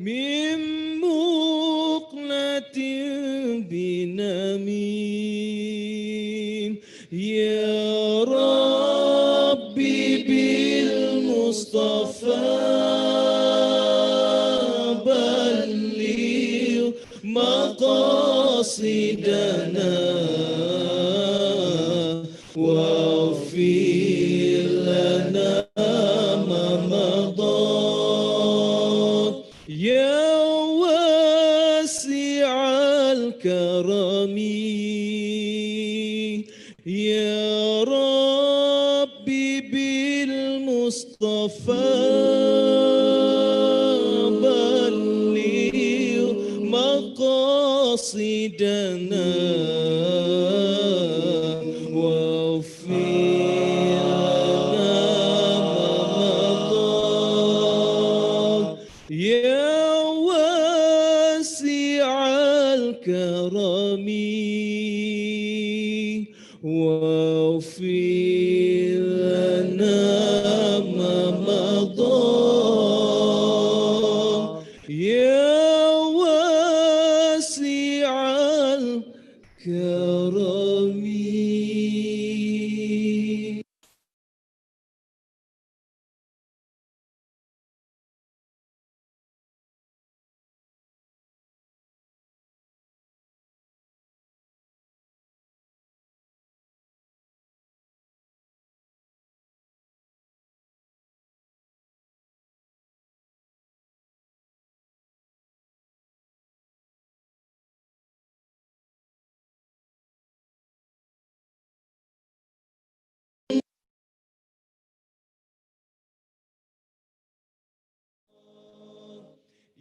من مقلة بنميم يا ربي بالمصطفى بلغ مقاصدنا واغفر لنا ما مضى يا واسع الكرم يا ربي بالمصطفى بلغ مقاصدنا واغفر لنا ما مضى يا واسع الكرم واغفر لنا ما مضى يا واسع الكرم.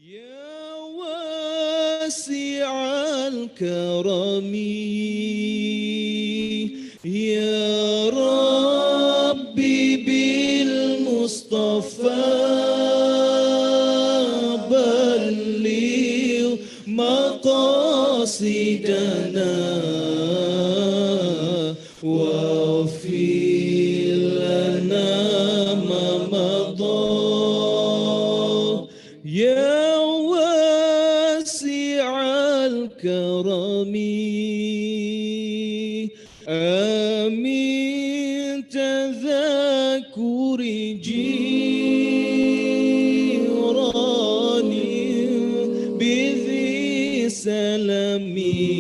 يا واسع الكرم يا ربي بالمصطفى بلغ مقاصدنا واغفر لنا ما مضى يا واسع الكرم آمين تذكر جيراني بذي سلمي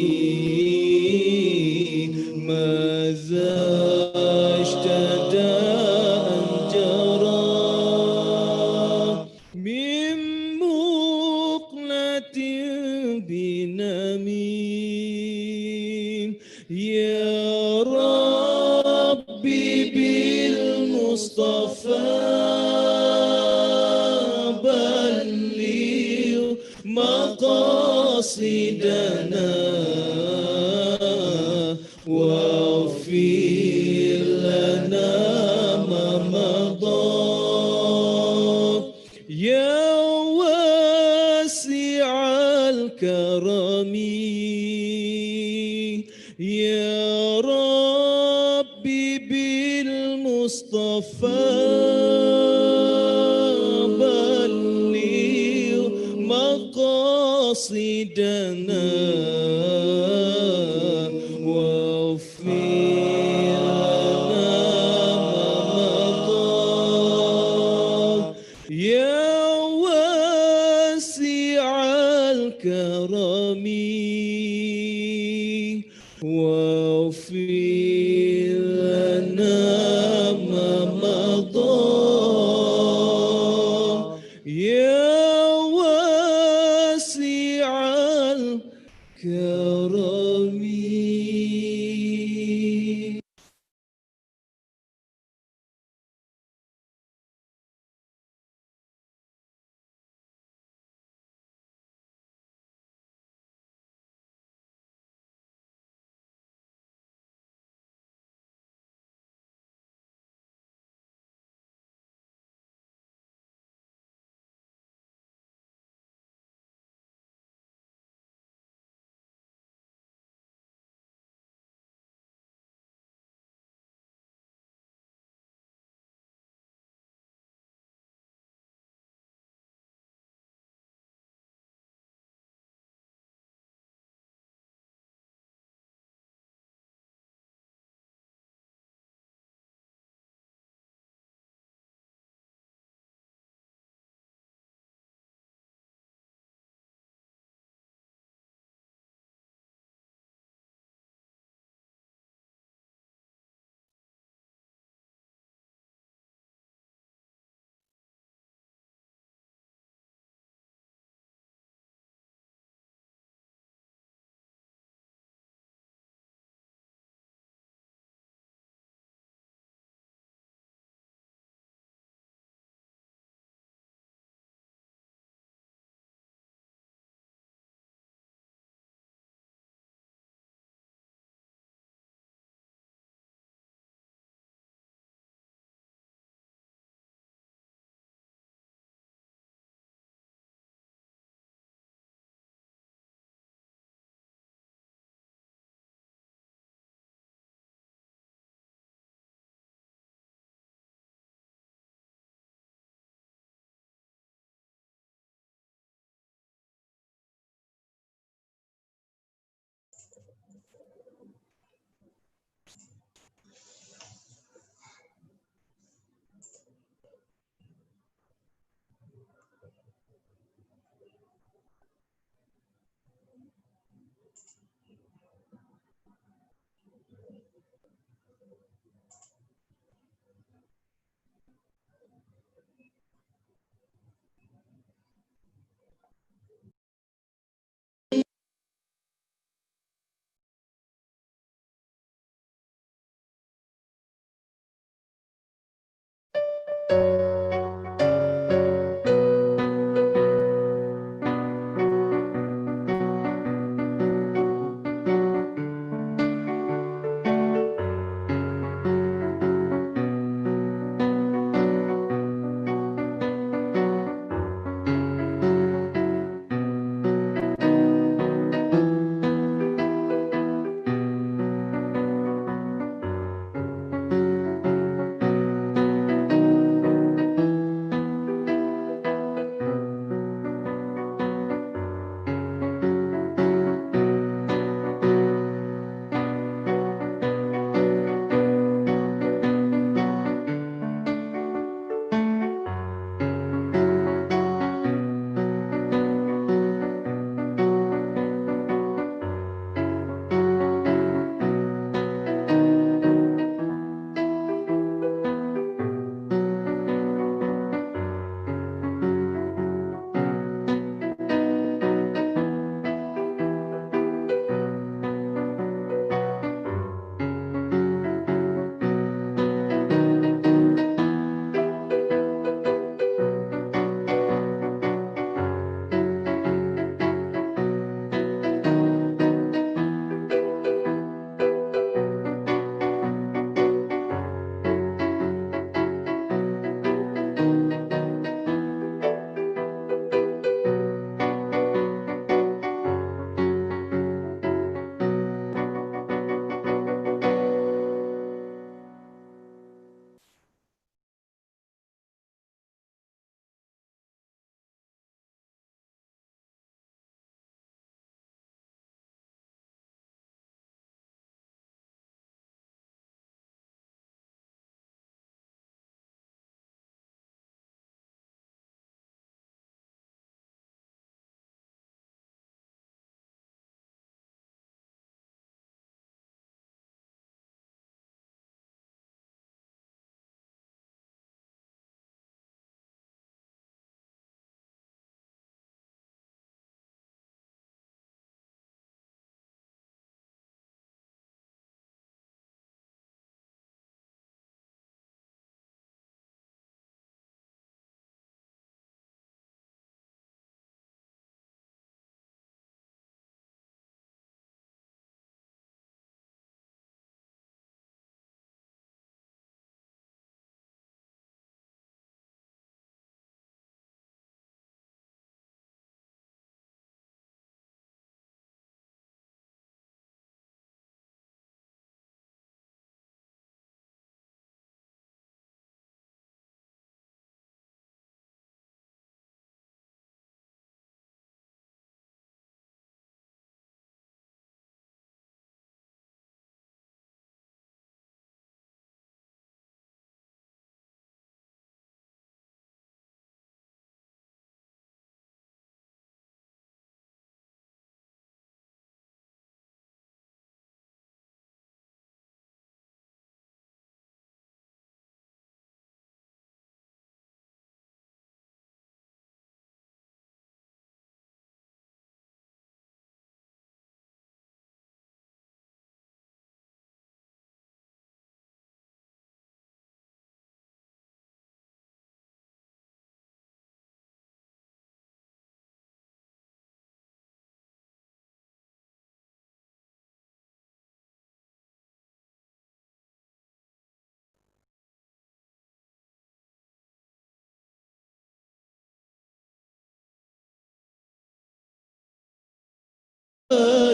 ماذا اشتدى أن جرى من مقلة بنميم يا ربي بالمصطفى بلغ مقاصدنا واغفر لنا ما مضى يا واسع الكرم يا ربي بالمصطفى بلغ مقاصدنا واغفر لنا ما مضى يا واسع الكرم واغفر لنا ما مضى يا واسع الكرم.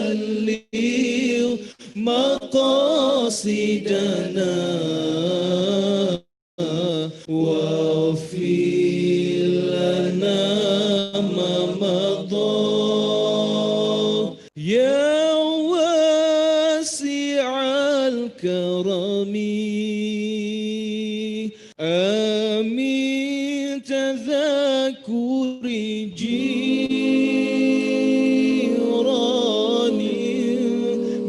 بلغ مقاصدنا واغفر لنا ما مضى يا واسع الكرم آمين تذكر جيراني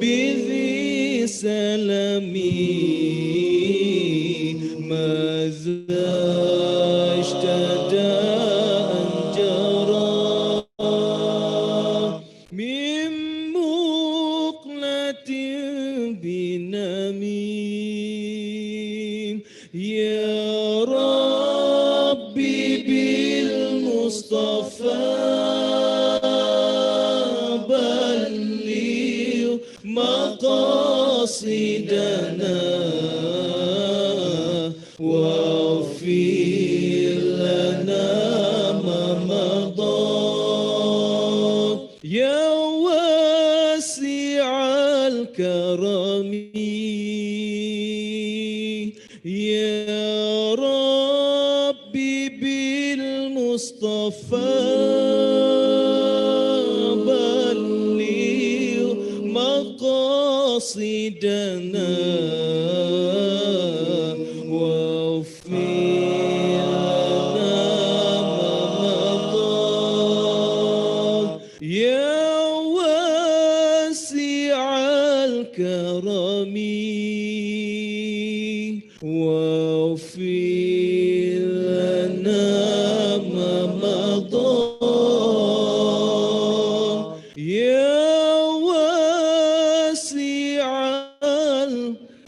بذي سلامي ماذا اشتدى أن جرى من مقلة بنميم يا ربي بالمصطفى بلغ مقاصدنا واغفر لنا ما مضى يا واسع الكرم يا ربي بالمصطفى بلغ مقاصدنا واغفر لنا ما مضى يا واسع الكرم واغفر لنا ما مضى يا واسع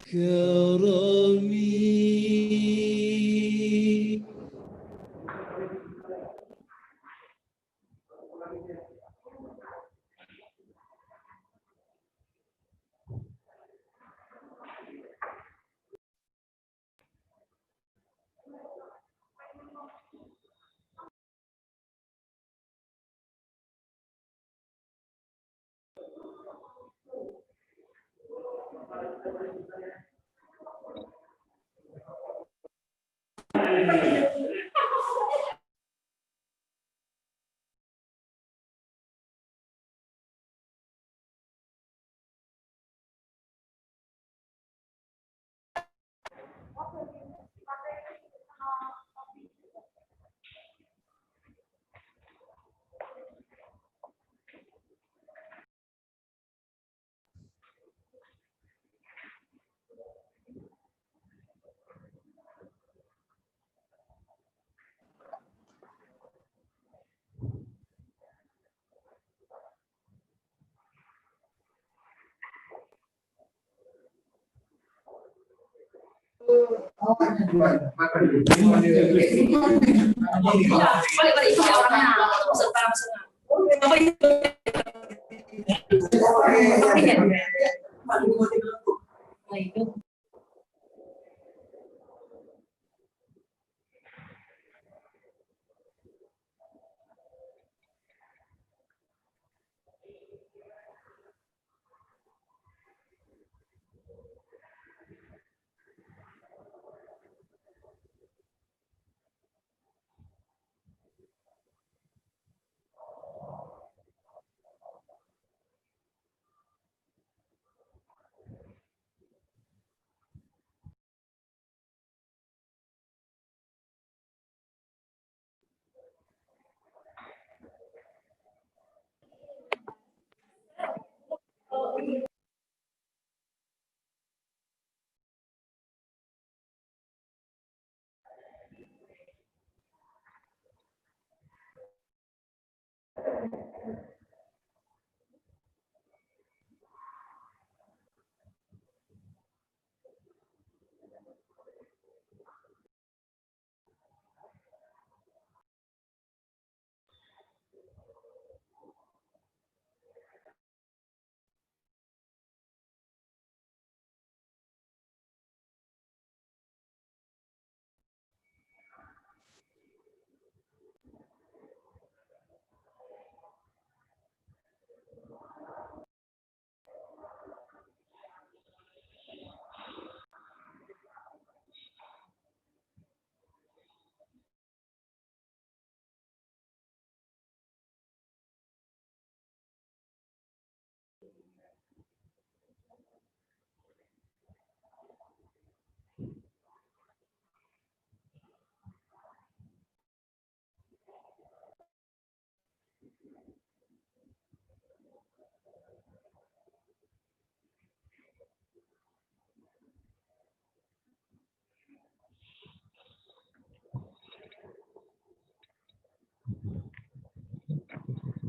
الكرم.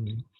Udah.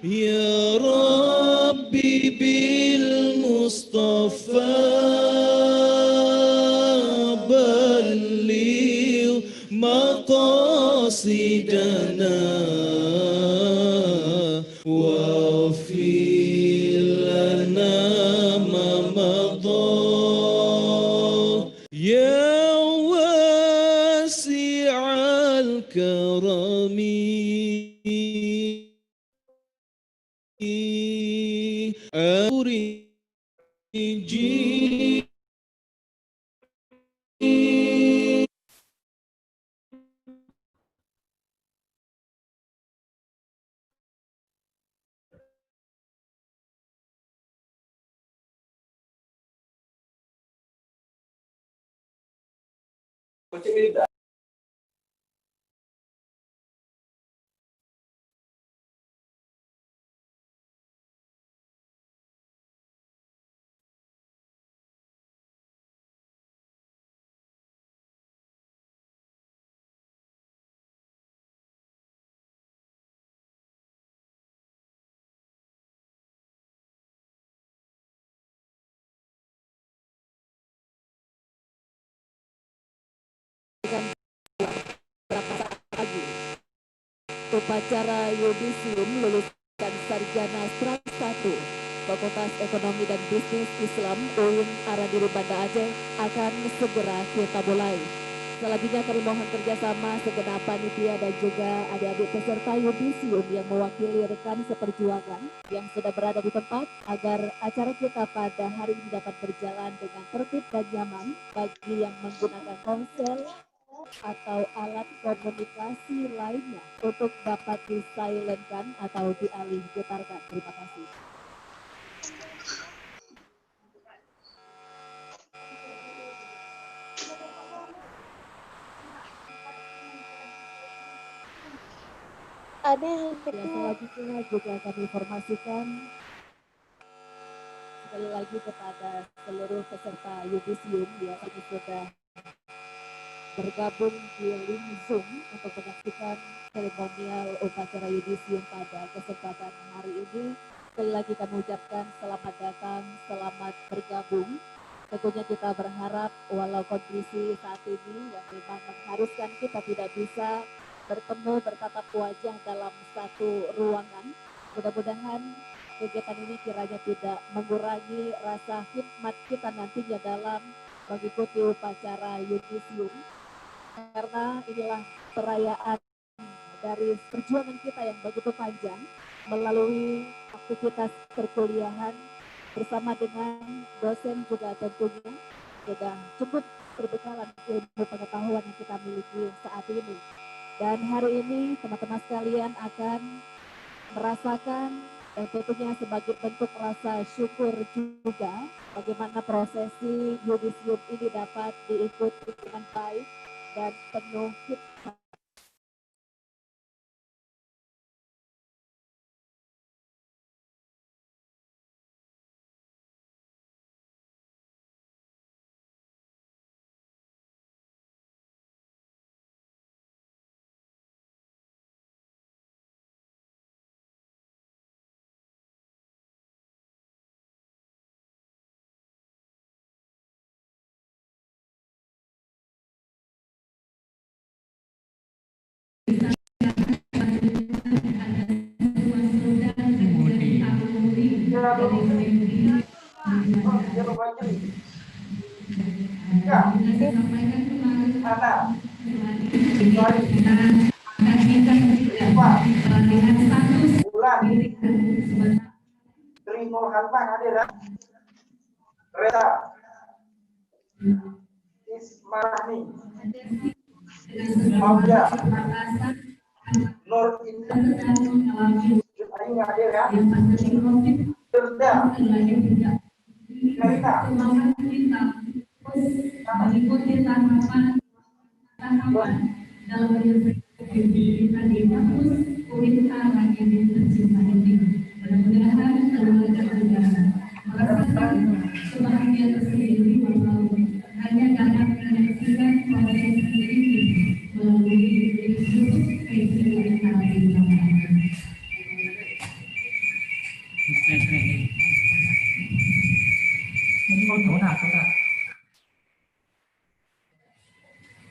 يا ربي بالمصطفى بلغ مقاصدنا واغفر لنا ما مضى يا واسع الكرم أرجي beberapa saat lagi. Upacara yudisium lulusan sarjana Stra 1 Fakultas Ekonomi dan Bisnis Islam UIN Aradiri Banda Aceh akan segera kita mulai. Selanjutnya kami mohon kerjasama segenap panitia dan juga adik-adik peserta yudisium yang mewakili rekan seperjuangan yang sudah berada di tempat agar acara kita pada hari ini dapat berjalan dengan tertib dan nyaman bagi yang menggunakan ponsel atau alat komunikasi lainnya untuk dapat disilentkan atau dialih getarkan. Terima kasih. Ada yang Selanjutnya juga kami informasikan sekali lagi kepada seluruh peserta yudisium yang sudah bergabung di link Zoom untuk menyaksikan seremonial upacara yudisium pada kesempatan hari ini. Sekali lagi kami ucapkan selamat datang, selamat bergabung. Tentunya kita berharap walau kondisi saat ini yang memang mengharuskan kita tidak bisa bertemu bertatap wajah dalam satu ruangan, mudah-mudahan kegiatan ini kiranya tidak mengurangi rasa khidmat kita nantinya dalam mengikuti upacara yudisium, karena inilah perayaan dari perjuangan kita yang begitu panjang melalui aktivitas perkuliahan bersama dengan dosen juga tentunya sudah cukup berbekalan ilmu pengetahuan yang kita miliki saat ini. Dan hari ini teman-teman sekalian akan merasakan dan tentunya sebagai bentuk rasa syukur juga bagaimana prosesi yudisium ini dapat diikuti dengan baik dan penuh hikmat. Ismarahmi, Maulia, Nur Indah, Ayu hadir ya, Firda, Karina, mengikuti tahapan dalam pendidikan di kampus UIN Aradiri tercinta ini. Mudah-mudahan keluarga juga merasakan kebahagiaan tersendiri hanya dapat menyaksikan proses ini melalui YouTube UIN Aradiri.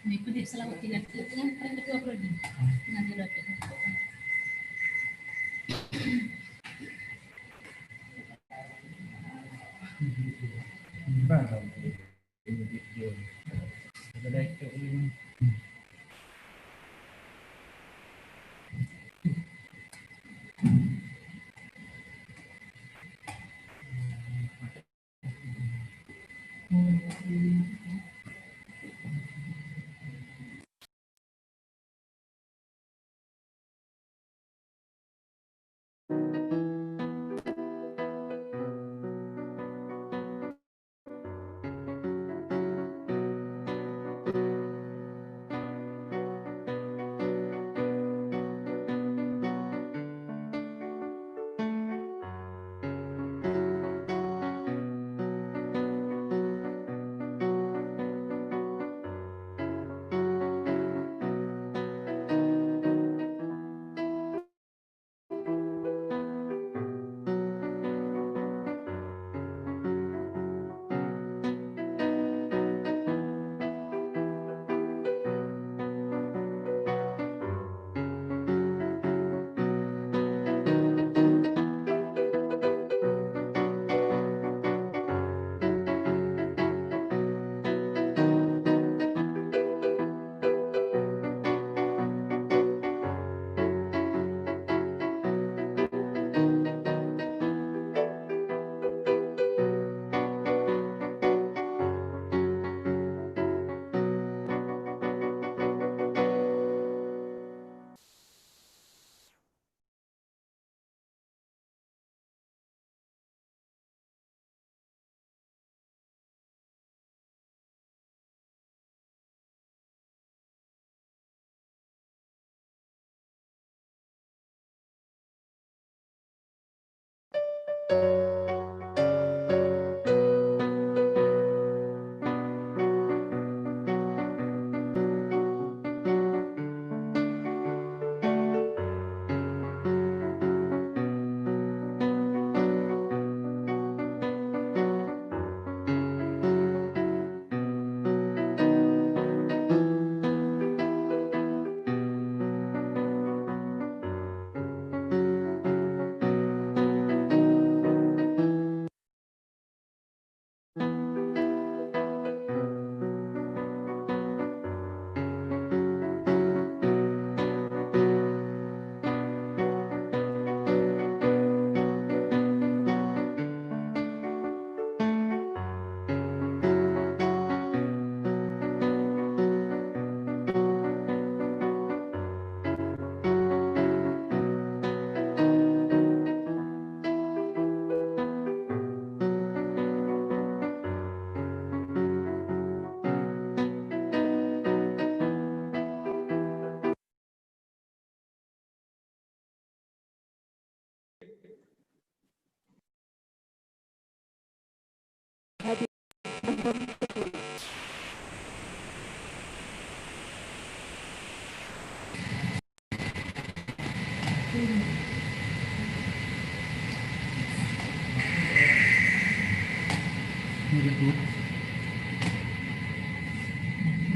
Mengikuti selalu tidak dengan kedua prodi nanti dapat.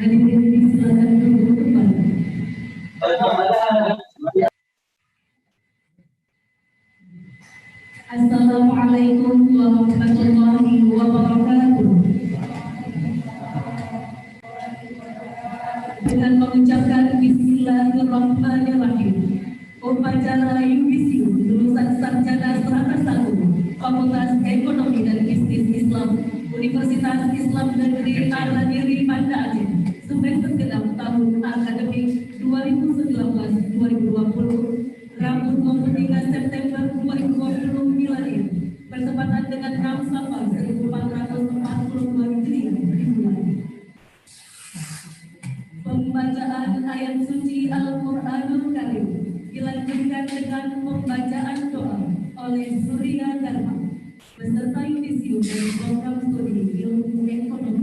Hadirin silakan duduk kembali. Assalamualaikum warahmatullahi wabarakatuh. Dengan mengucapkan Bismillahirrahmanirrahim, upacara yudisium lulusan sarjana strata 1 Fakultas Ekonomi dan Bisnis Islam Universitas Islam Negeri Al-Adiri Banda Aceh semester genap tahun akademik 2019-2020 Rabu 23 September 2020 miladi bertepatan dengan 6 Safar 1442 Hijriah dimulai. Pembacaan ayat suci Al-Quranul Karim dilanjutkan dengan pembacaan doa oleh Surya Dharma beserta yudisium dan program studi ilmu ekonomi.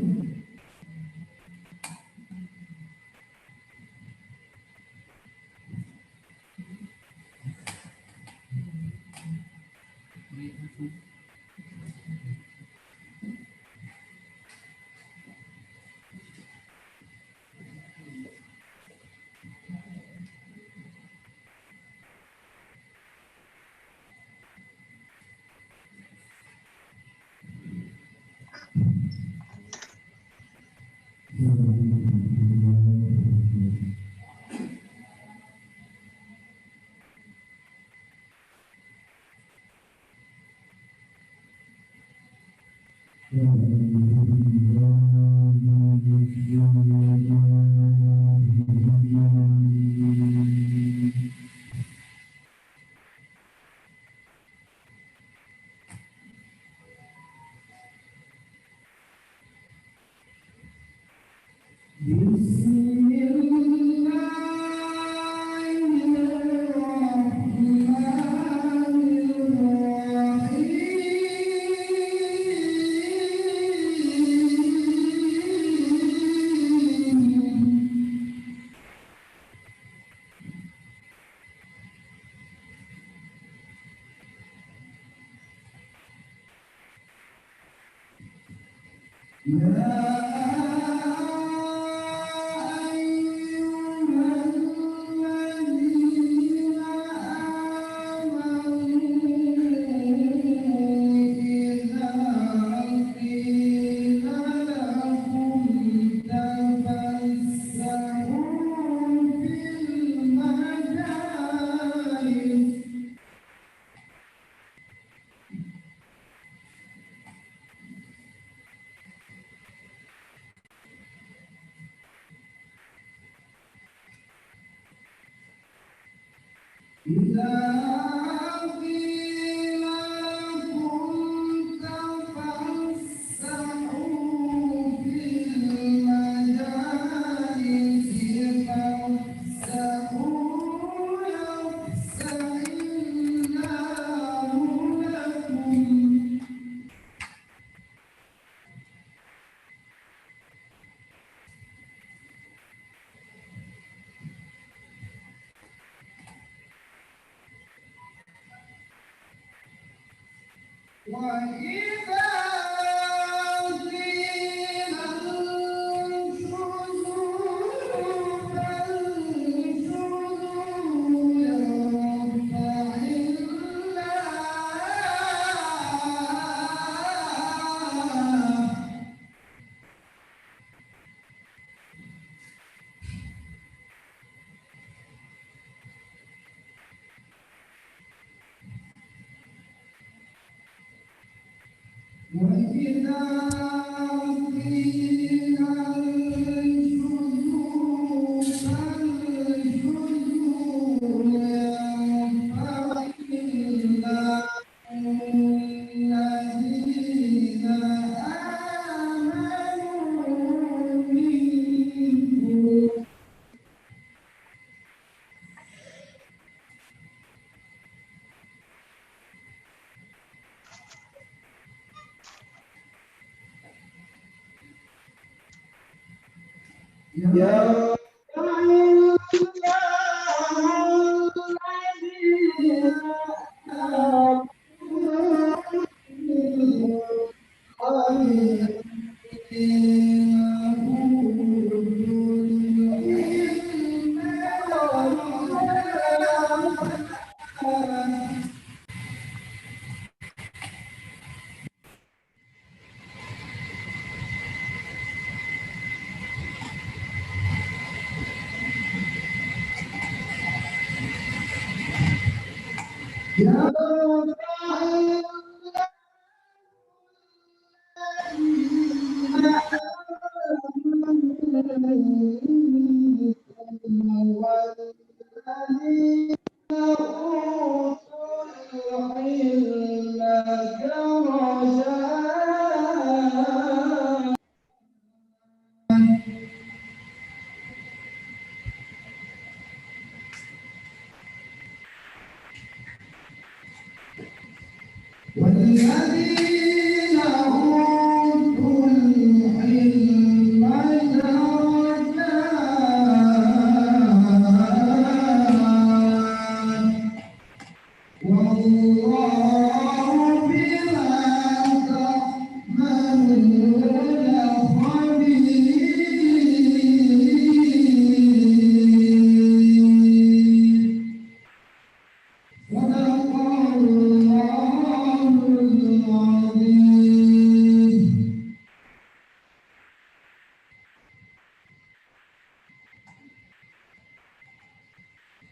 Ya والذين أوتوا العلم درجات والله بما تعملون خبير. صدق الله العظيم.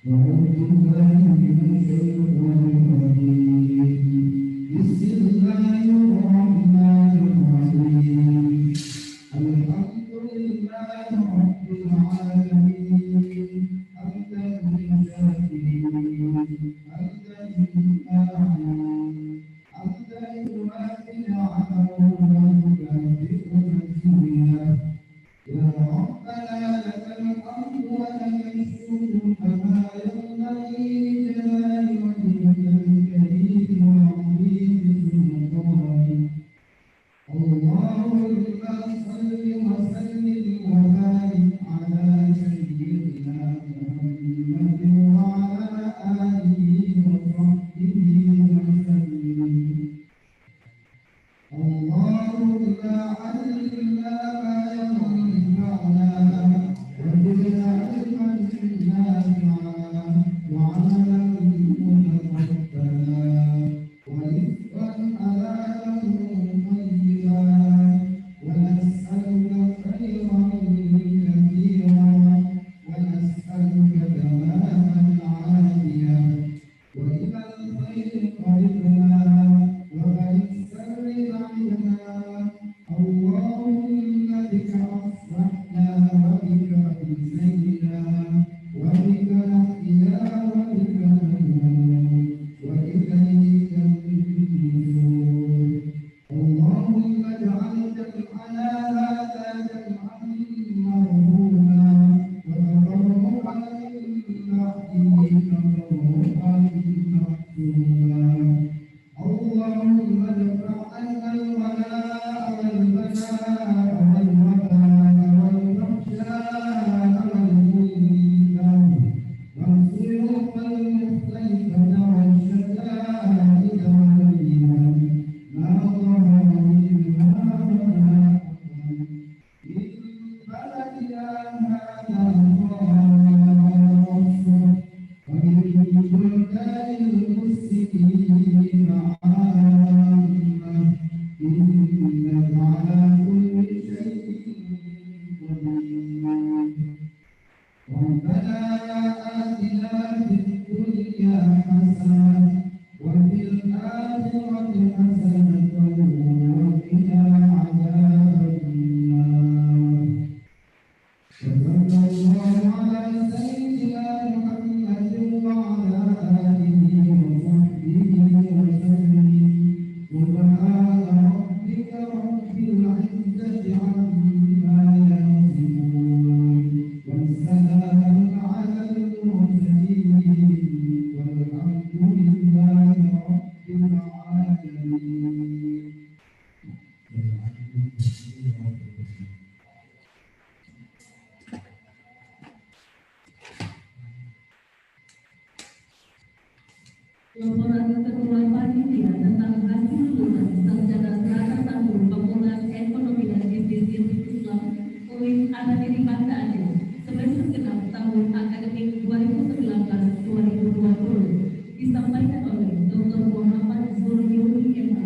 أعوذ بالله من الشيطان الرجيم. بسم الله الرحمن الرحيم. الحمد لله رب العالمين. حمدا للشاكرين حمدا للآمنين حمدا يوافي نعمه ويكافئ مزيده. يا ربنا لك الحمد ولك الشكر كما ينبغي لجلال وجهك الكريم وعظيم سلطانك. اللهم صل وسلم وبارك على سيدنا محمد وعلى آله وصحبه وسلم. اللهم علمنا ما ينفعنا وزدنا علما نافعا وعملا متقبلا ورزقا حلالا طيبا. ونسألك خيرا كثيرا ونسألك تماما عافيا وإلى الخير قربنا وعن الشر بعدنا. اللهم بك أصبحنا وبك أمسينا وبك نحيا وبك نموت وإليك النشور. اللهم اجعل جمعنا هذا جمعا مرحوما وتفرقا من بعده تفرقا معصوما. اللهم ادفع عنا الولاء والبلاء والوباء والفحشاء والمنكر والسوء والمختلفة والشدائد والمن ما ظهر منها وما بطن من بلدنا هذا خاصة ومن بلدان المسلمين عامة إنك على كل شيء قدير. ربنا آتنا في الدنيا حسنة وفي الآخرة حسنة وقنا عذاب النار. صلى الله على سيدنا محمد وعلى آله وصحبه وسلم. سبحان ربك رب العزة عما يصفون والسلام على المرسلين والحمد لله رب العالمين. Laporan Ketua Panitia tentang hasil lulusan sarjana serata satu Fakultas Ekonomi dan Bisnis Islam UIN Aradiri Banda Aceh semester genap tahun akademik 2019-2020 disampaikan oleh Dr. Muhammad Zulkifli M.A.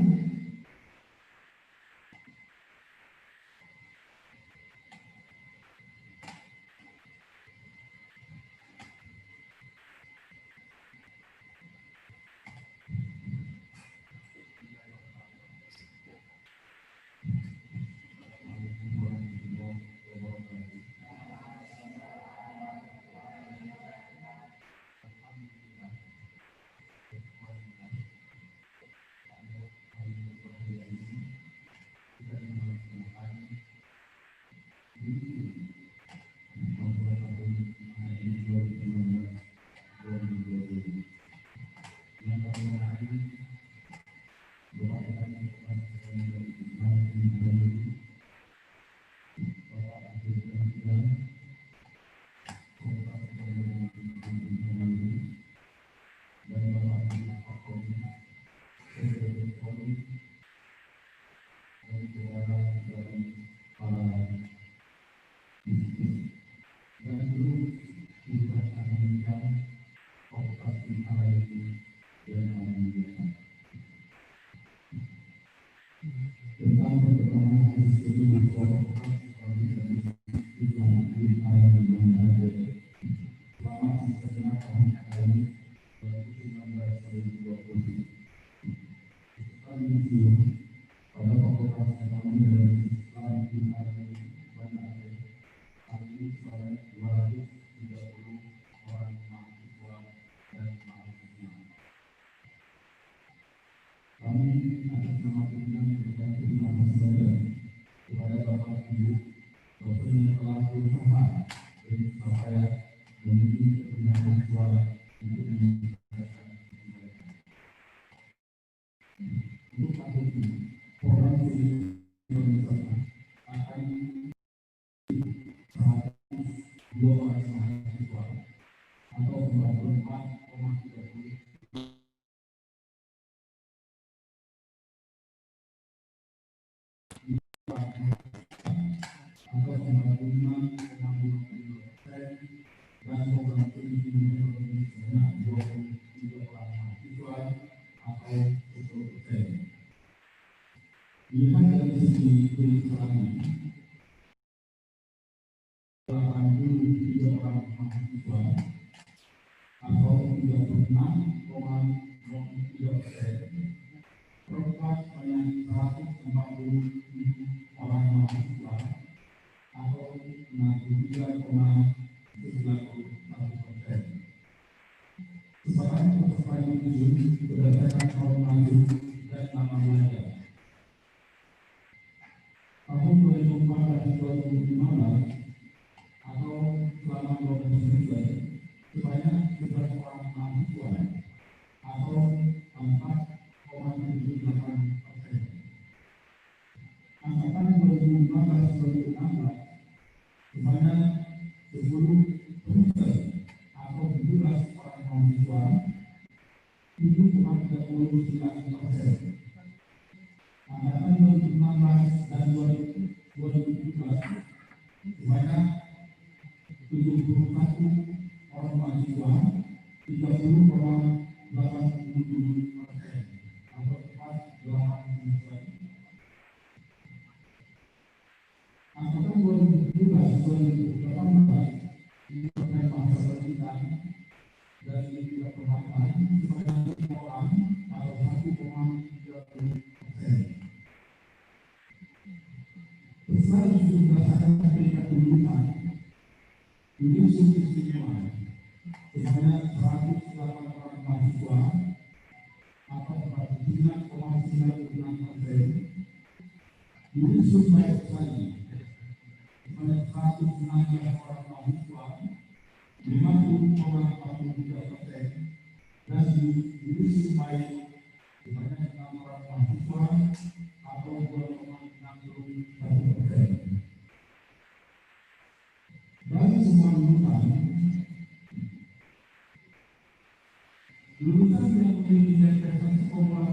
Lulusan yang memiliki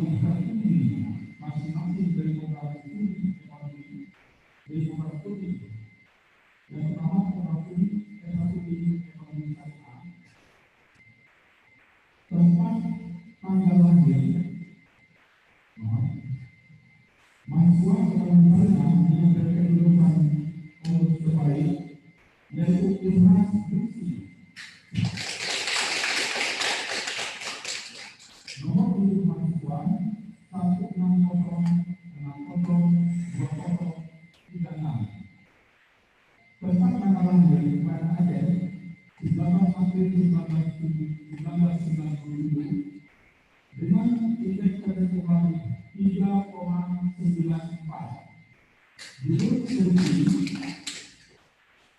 bisa tinggi masing-masing dari program studi ekonomi dari program studi. Yang pertama program studi S1 ekonomi syariah. Tempat tanggal lahir mahasiswa ekonomi syariah yang berkedudukan umur terbaik yaitu Ilhas Lutfi. Nomor induk mahasiswa 160602036. Tempat tanggal lahir Banda Aceh 19 April 1997 dengan indeks intelektual 3,94.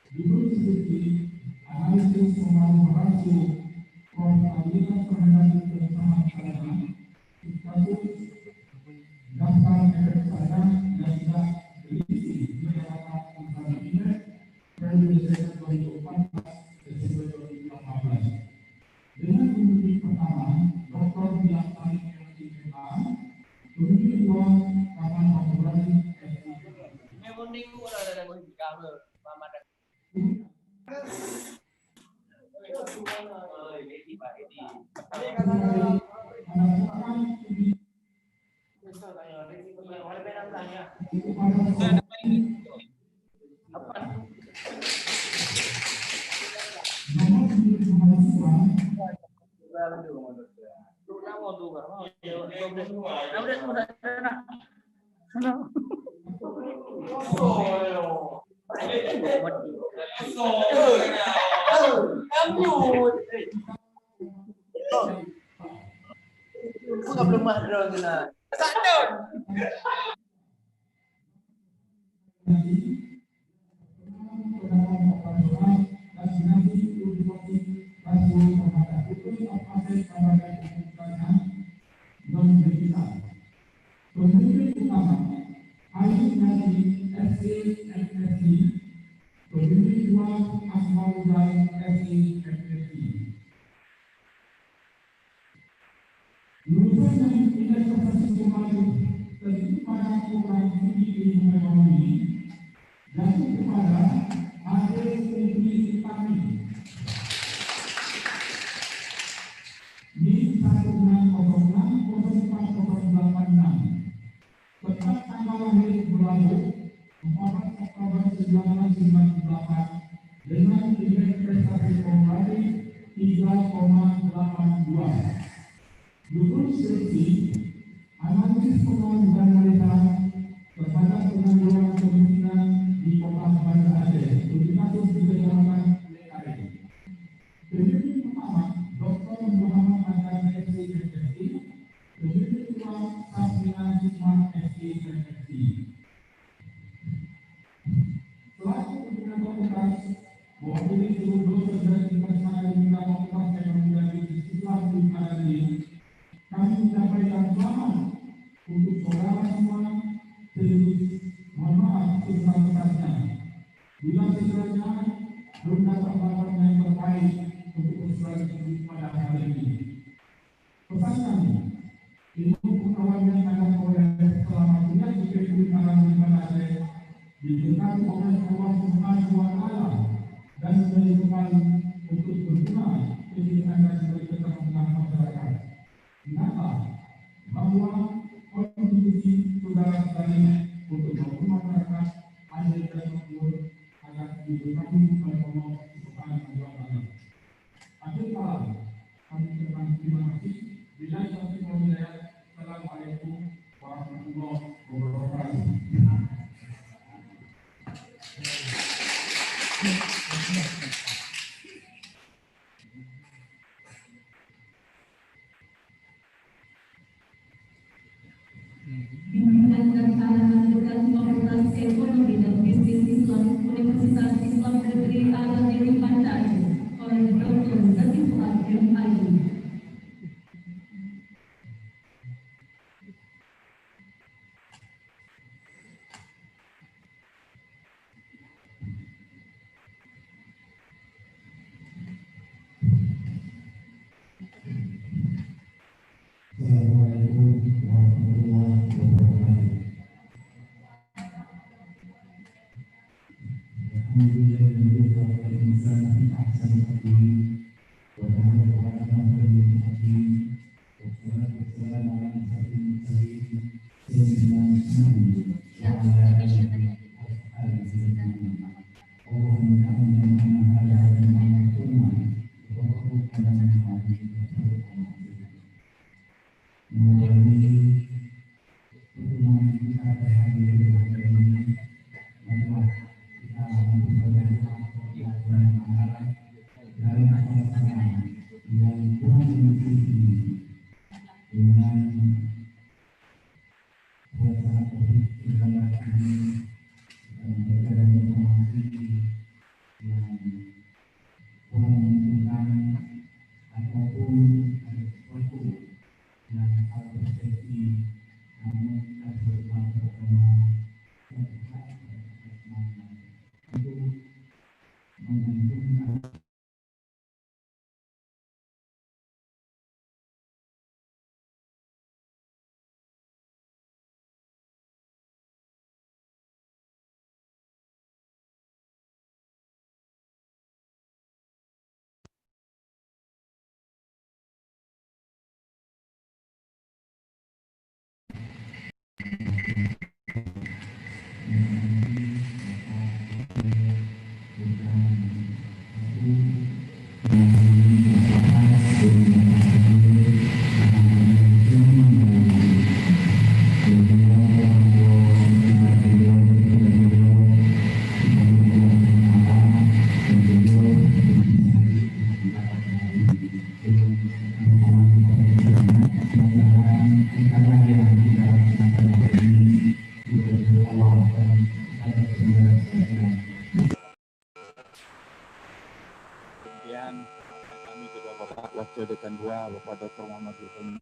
Judul skripsi analisis pengaruh rasio probabilitas terhadap kebersamaan sarana status daftar efek sarana dan tidak berisi menyatakan usaha indeks periode Desember 2014 Desember 2018. Dengan pemilih pertama Dr. Bilang Tarik MTMA, pemilih dua Kapan Fakultas SI. Pemimpin utama Ayu Nadi SEMSI, pemimpin dua Asmaul SEMSI. Lulusan dari investasi kembali terdiri pada program studi ilmu ekonomi jatuh kepada Ade Publi Tani. Di 160604086. Tetap tanggal lahir berlaku 14 Oktober 1998 dengan indeks prestasi komparatif 3,82. Judul skripsi analisis pengaruh dan analisa terhadap penanggulangan kemiskinan di Kota Banda Aceh, publikasi di Kecamatan Lekare. Pemimpin pertama Dr. Muhammad Hasan SEMSI, pemimpin kedua Safina Hikmah SEMSI. Selaku pimpinan fakultas mewakili seluruh dosen dan investasi di Fakultas Ekonomi dan Bisnis Islam di Madani, kami menyampaikan selamat untuk saudara semua. Mohon maaf sebesar-besarnya bila sekiranya belum dapat melakukan yang terbaik untuk persoalan ini pada hari ini. Pesan kami, ilmu pengetahuan yang ada oleh selama kuliah di PPU Kalangan Aceh diberikan oleh Allah Subhanahu wa Ta'ala dan menjadi bekal untuk berguna bagi Anda sebagai tengah-tengah masyarakat. Ingatlah bahwa kontribusi saudara sekalian untuk membangun masyarakat adil dan makmur agar diberkati oleh Allah Subhanahu wa Ta'ala. Akhir kalam, kami ucapkan terima kasih. Bila taufiq wal hidayah. Assalamualaikum warahmatullahi wabarakatuh. Pimpinan dan arahan Dekan Fakultas Ekonomi dan Bisnis Islam Universitas Islam Negeri Al-Azhar Banda Aceh oleh Dr. Zatifullah M. Ayu. Assalamualaikum warahmatullahi Kemudian kami juga Bapak Wakil Dekan 2, Bapak Dr. Muhammad Zulfan.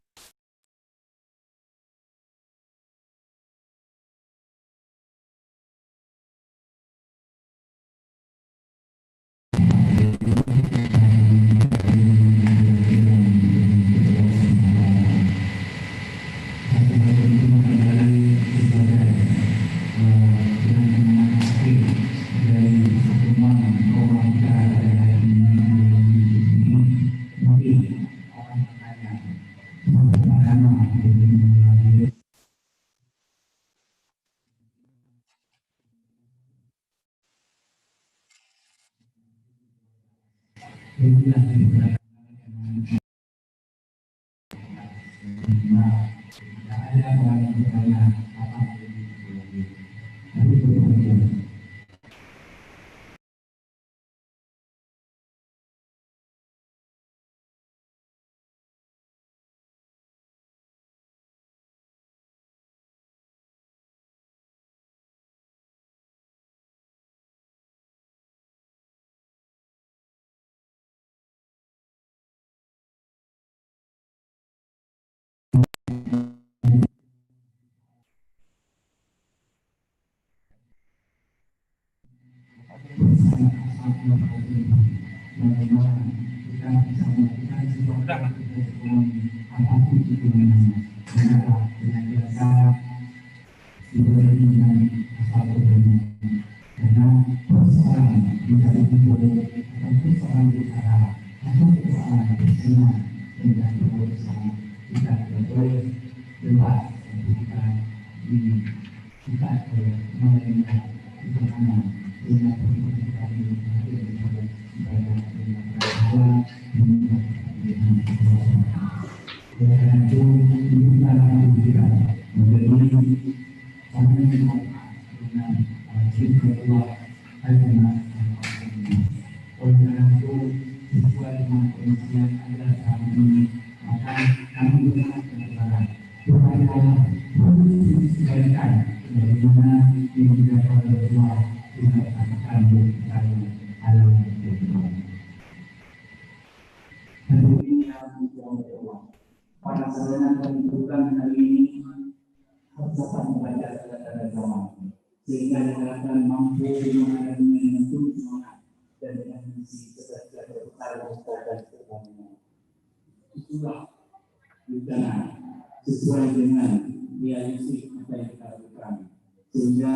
Pada sarana pembentukan hari ini harus dapat membaca tanda-tanda zaman sehingga diharapkan mampu mengalami bentuk semangat dan dengan misi cita-cita berbesar dan semuanya. Itulah rencana sesuai dengan realistik apa yang kita lakukan sehingga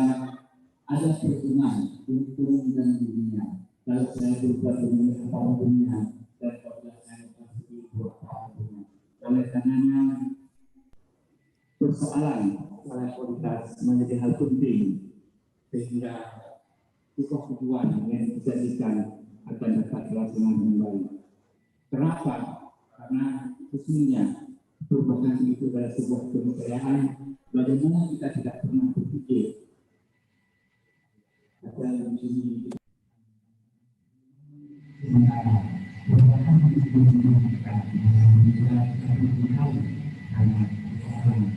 ada perhitungan untuk bumi dan dunia. Lalu saya berbuat demi apa dunia dan apabila saya berbuat apa dunia. Oleh karenanya persoalan kualitas menjadi hal penting sehingga tujuan yang dijadikan akan dapat dilaksanakan dengan baik. Kenapa? Karena sesungguhnya perubahan itu adalah sebuah keniscayaan. Bagaimana kita tidak pernah berpikir ada yang di sini sementara perubahan itu menunjukkan kita tahu karena orang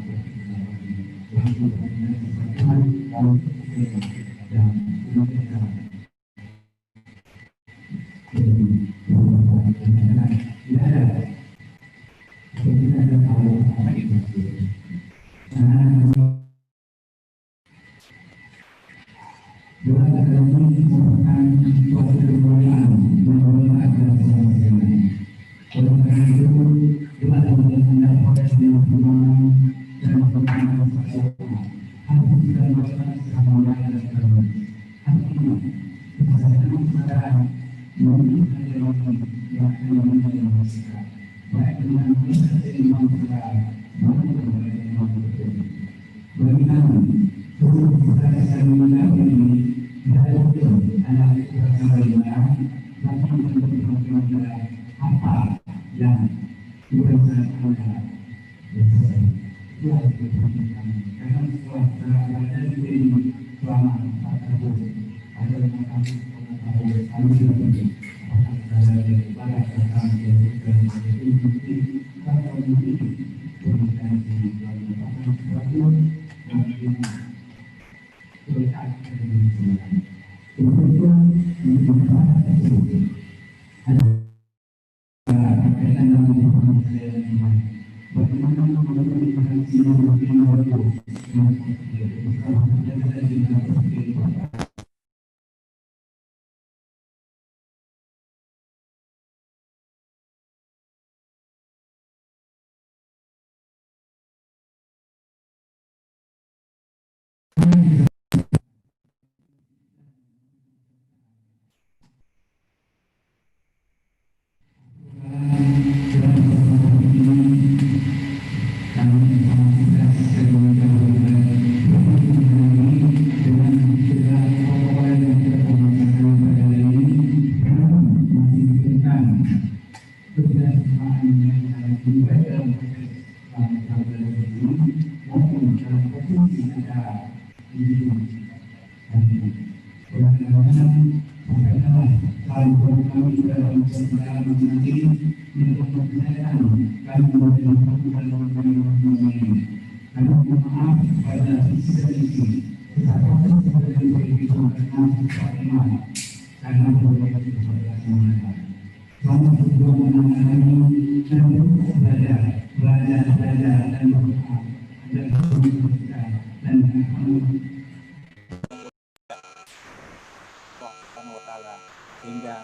sehingga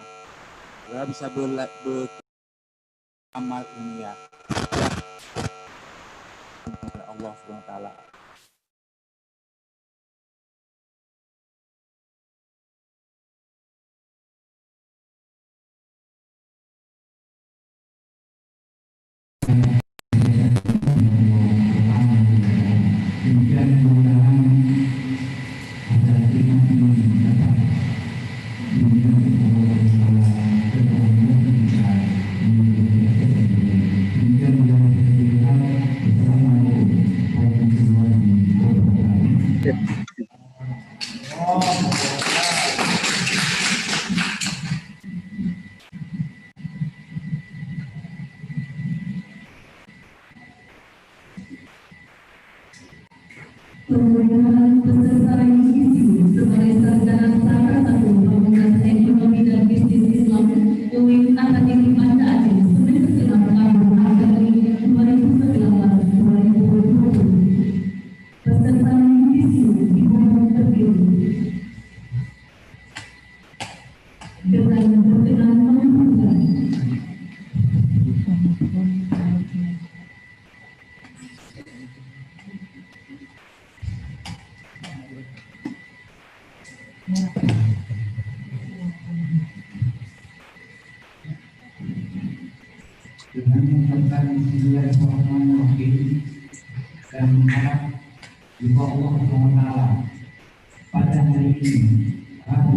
kita bisa beramal dunia Allah SWT. Pemilihan peserta UBC sebagai sarjana salah satu Fakultas Ekonomi dan Bisnis Islam UIN Akademi Banda Aceh semester 6 tahun akademik 2019-2020. Peserta UBC dimohon berdiri dengan berkenan menunjukkan. mengucapkan bismillahirrahmanirrahim dan mengharap juga Allah SWT pada hari ini Rabu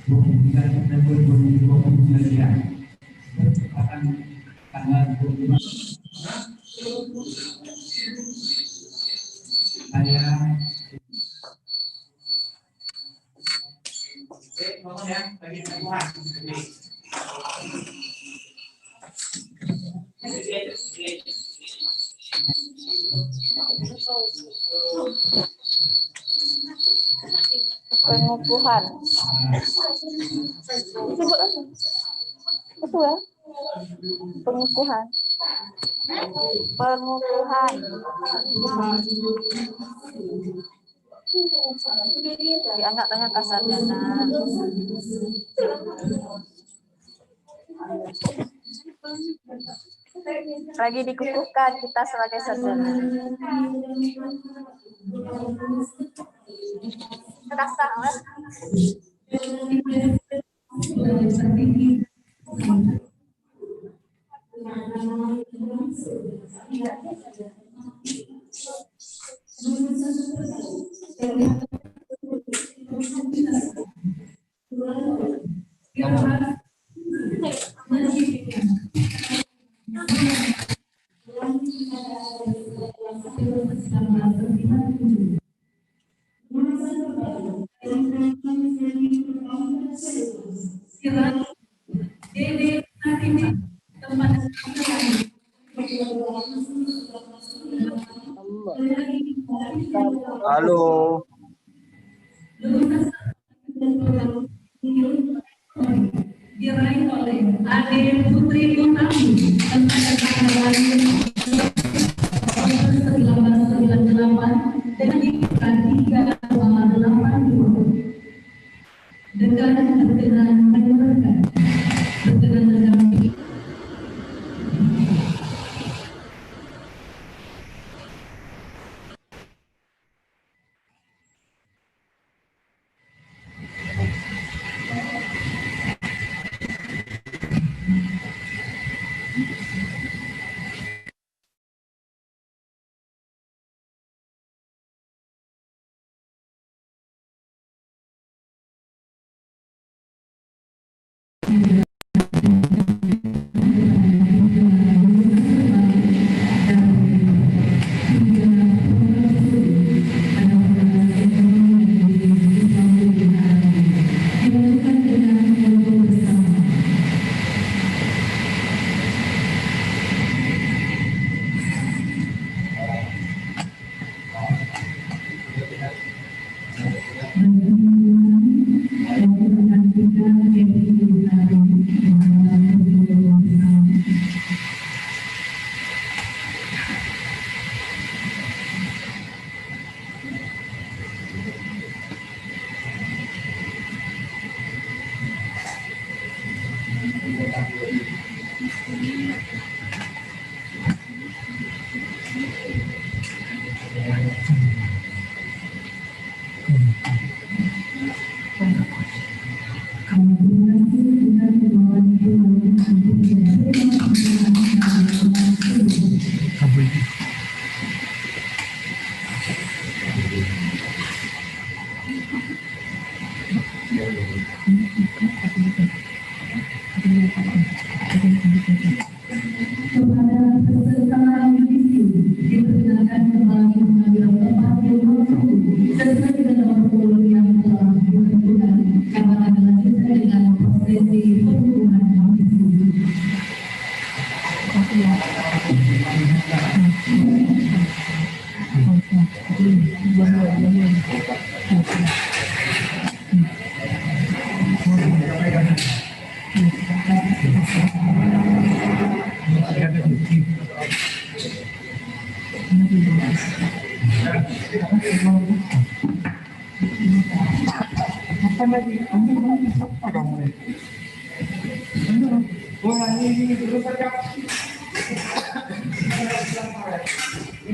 23 September 2023 bertepatan tanggal 25 saya ngomong ya bagi Tuhan. Pengukuhan. Betul ya? Pengukuhan. Pengukuhan. Diangkat dengan kasarjana. Lagi dikukuhkan kita sebagai sarjana. Terasa, Halo. Diraih oleh Ade Putri Utami pada tanggal 1998 dengan IPK 3,8 dengan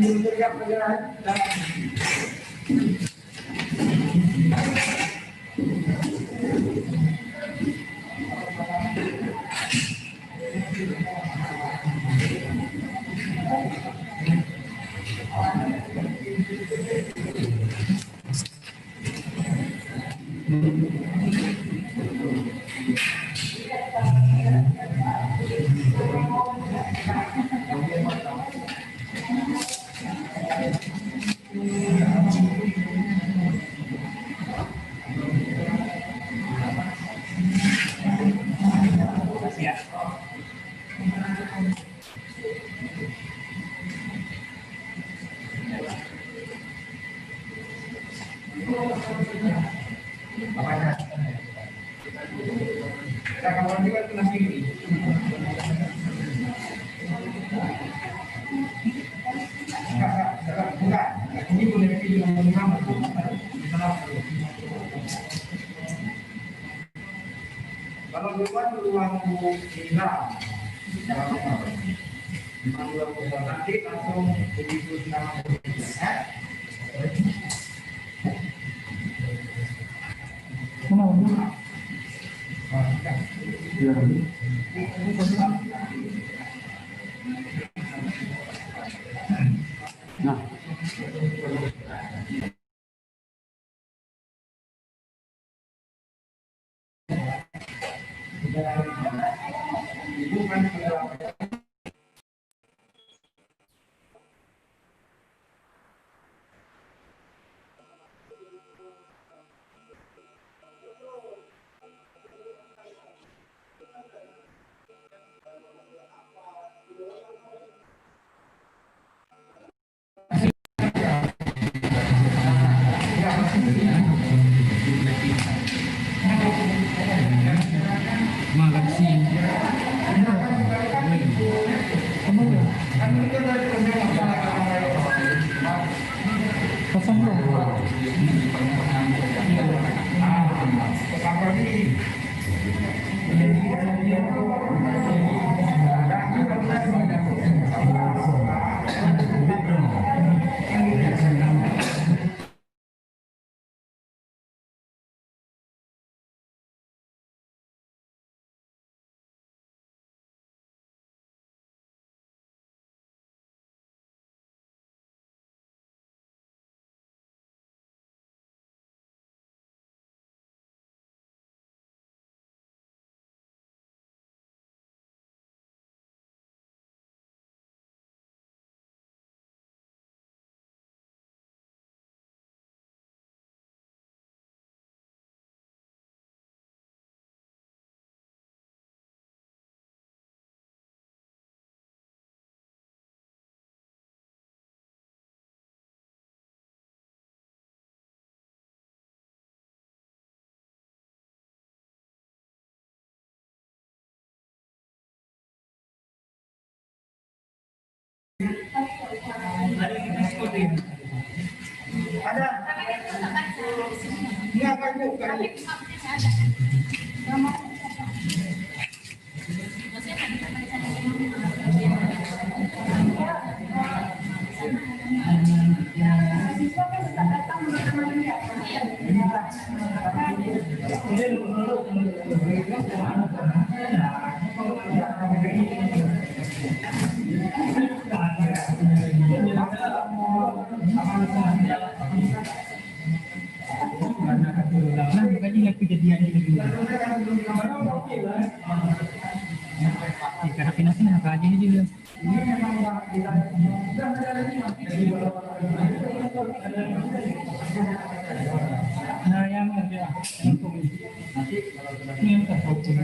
menurunkan dengan Kalau bukan ruang final, nanti langsung begitu nama Nah, bukan ada. Ini akan buka. Nah, makanya kejadian ini juga. Karena pinasnya apa aja ini juga. Nah, yang ada ini yang terfokus.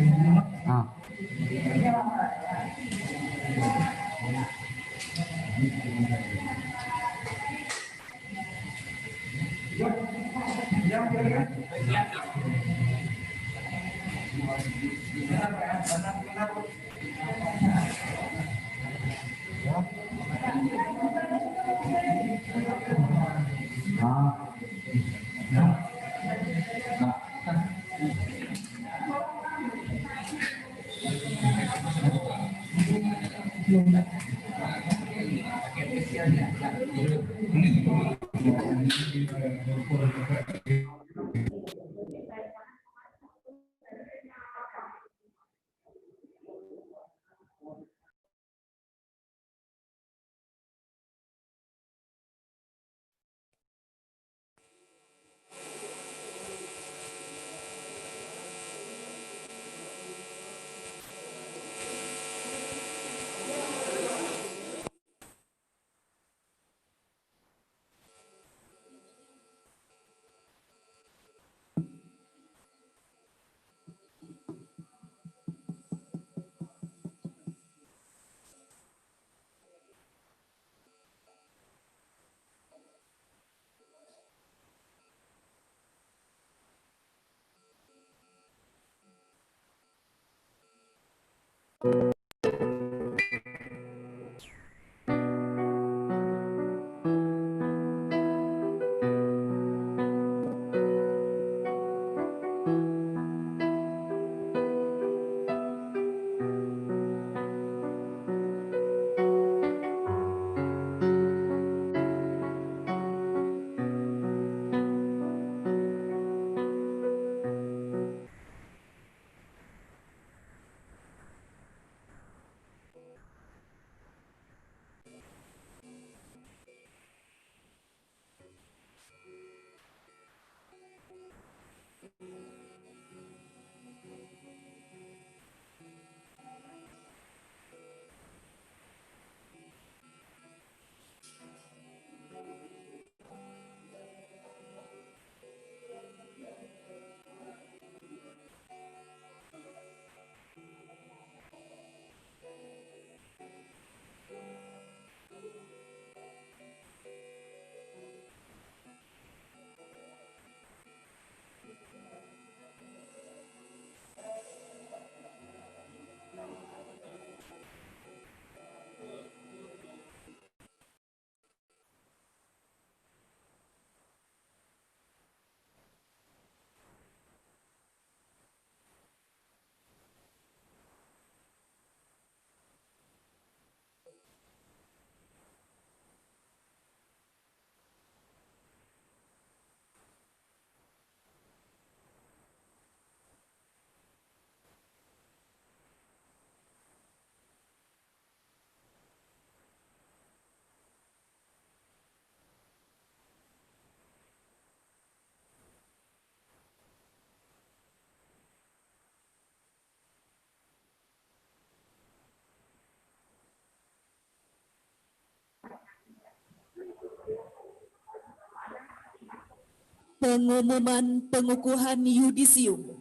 Pengumuman pengukuhan yudisium.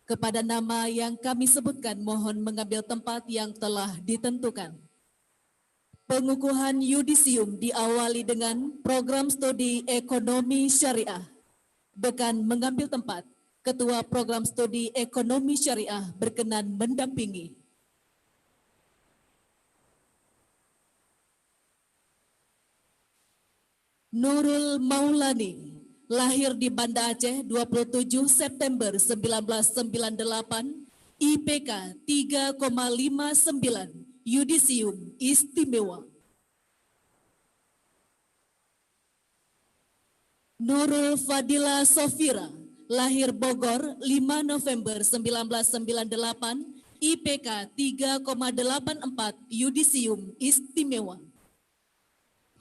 Kepada nama yang kami sebutkan, mohon mengambil tempat yang telah ditentukan. Pengukuhan yudisium diawali dengan program studi ekonomi syariah. Dekan mengambil tempat. Ketua program studi ekonomi syariah berkenan mendampingi. Nurul Maulani, lahir di Banda Aceh 27 September 1998, IPK 3,59, yudisium istimewa. Nurul Fadila Sofira, lahir Bogor 5 November 1998, IPK 3,84, yudisium istimewa.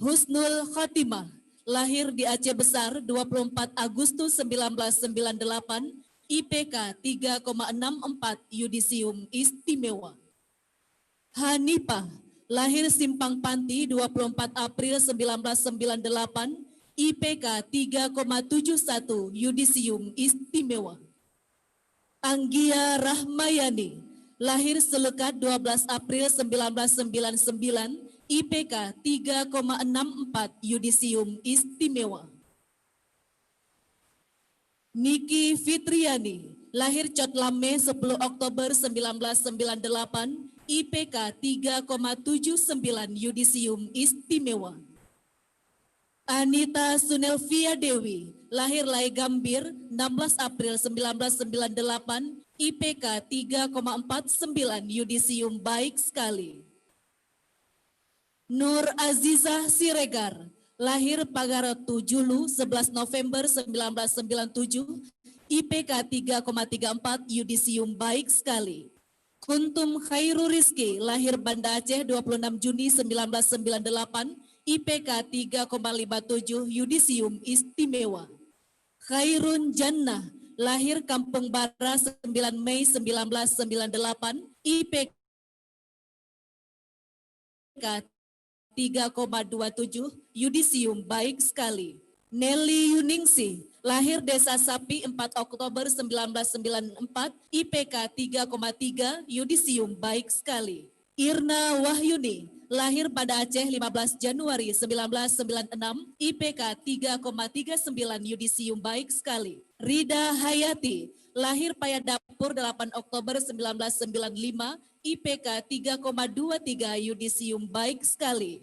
Husnul Khotimah, lahir di Aceh Besar 24 Agustus 1998, IPK 3,64, yudisium istimewa. Hanifah, lahir Simpang Panti 24 April 1998, IPK 3,71, yudisium istimewa. Anggia Rahmayani, lahir Selekat 12 April 1999, IPK 3,64, yudisium istimewa. Niki Fitriani, lahir Cotlame 10 Oktober 1998, IPK 3,79, yudisium istimewa. Anita Sunelvia Dewi, lahir Lai Gambir 16 April 1998, IPK 3,49, yudisium baik sekali. Nur Azizah Siregar, lahir Pagaratu Julu 11 November 1997, IPK 3,34, yudisium baik sekali. Kuntum Khairu Rizki, lahir Banda Aceh 26 Juni 1998, IPK 3,57, yudisium istimewa. Khairun Jannah, lahir Kampung Bara 9 Mei 1998, IPK 3,27, yudisium baik sekali. Nelly Yuningsih, lahir Desa Sapi 4 Oktober 1994, IPK 3,3, yudisium baik sekali. Irna Wahyuni, lahir pada Aceh 15 Januari 1996, IPK 3,39, yudisium baik sekali. Rida Hayati, lahir Payadapur 8 Oktober 1995, IPK 3,23, yudisium baik sekali.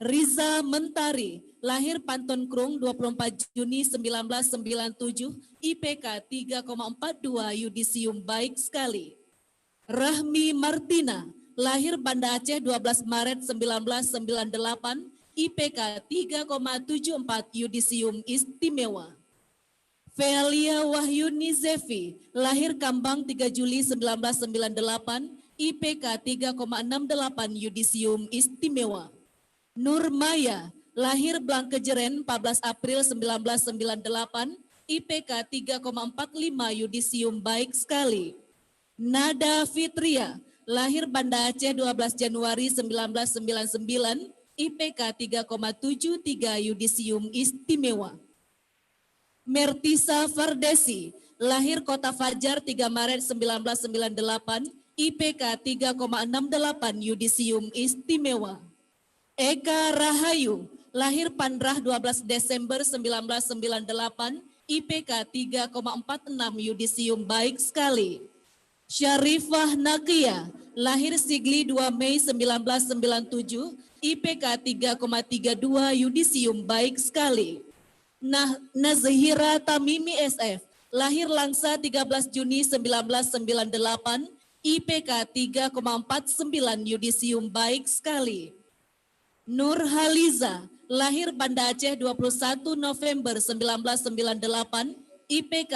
Riza Mentari, lahir Pantun Krung 24 Juni 1997, IPK 3,42, yudisium baik sekali. Rahmi Martina, lahir Banda Aceh 12 Maret 1998, IPK 3,74, yudisium istimewa. Felia Wahyuni Zefi, lahir Kambang 3 Juli 1998, IPK 3,68, yudisium istimewa. Nur Maya, lahir Blangkejeren 14 April 1998, IPK 3,45 yudisium baik sekali. Nada Fitria, lahir Banda Aceh 12 Januari 1999, IPK 3,73 yudisium istimewa. Mertisa Fardesi, lahir Kota Fajar 3 Maret 1998, IPK 3,68 yudisium istimewa. Eka Rahayu, lahir Pandrah 12 Desember 1998, IPK 3,46 yudisium baik sekali. Syarifah Nakia, lahir Sigli 2 Mei 1997, IPK 3,32 yudisium baik sekali. Nazhira Tamimi SF, lahir Langsa 13 Juni 1998, IPK 3,49 yudisium baik sekali. Nur Haliza, lahir Banda Aceh 21 November 1998, IPK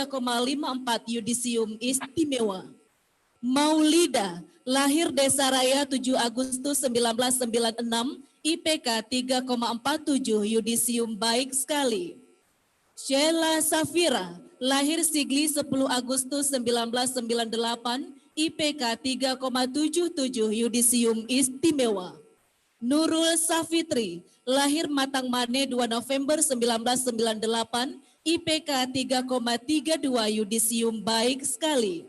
3,54 yudisium istimewa. Maulida, lahir Desa Raya 7 Agustus 1996, IPK 3,47 yudisium baik sekali. Sheila Safira, lahir Sigli 10 Agustus 1998, IPK 3,77 yudisium istimewa. Nurul Safitri, lahir Matang Mane 2 November 1998, IPK 3,32 yudisium baik sekali.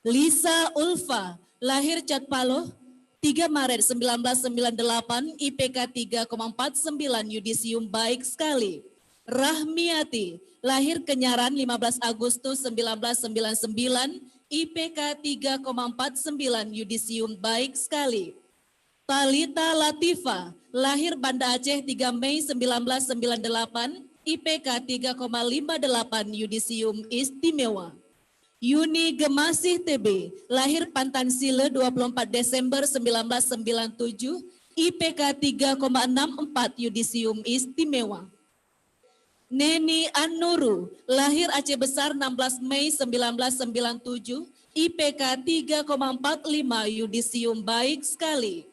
Lisa Ulfa, lahir Catpaloh 3 Maret 1998, IPK 3,49 yudisium baik sekali. Rahmiati, lahir Kenyaran 15 Agustus 1999, IPK 3,49 yudisium baik sekali. Talita Latifa, lahir Banda Aceh 3 Mei 1998, IPK 3,58 yudisium istimewa. Yuni Gemasih TB, lahir Pantan Sile 24 Desember 1997, IPK 3,64 yudisium istimewa. Neni An-Nuru, lahir Aceh Besar 16 Mei 1997, IPK 3,45 yudisium baik sekali.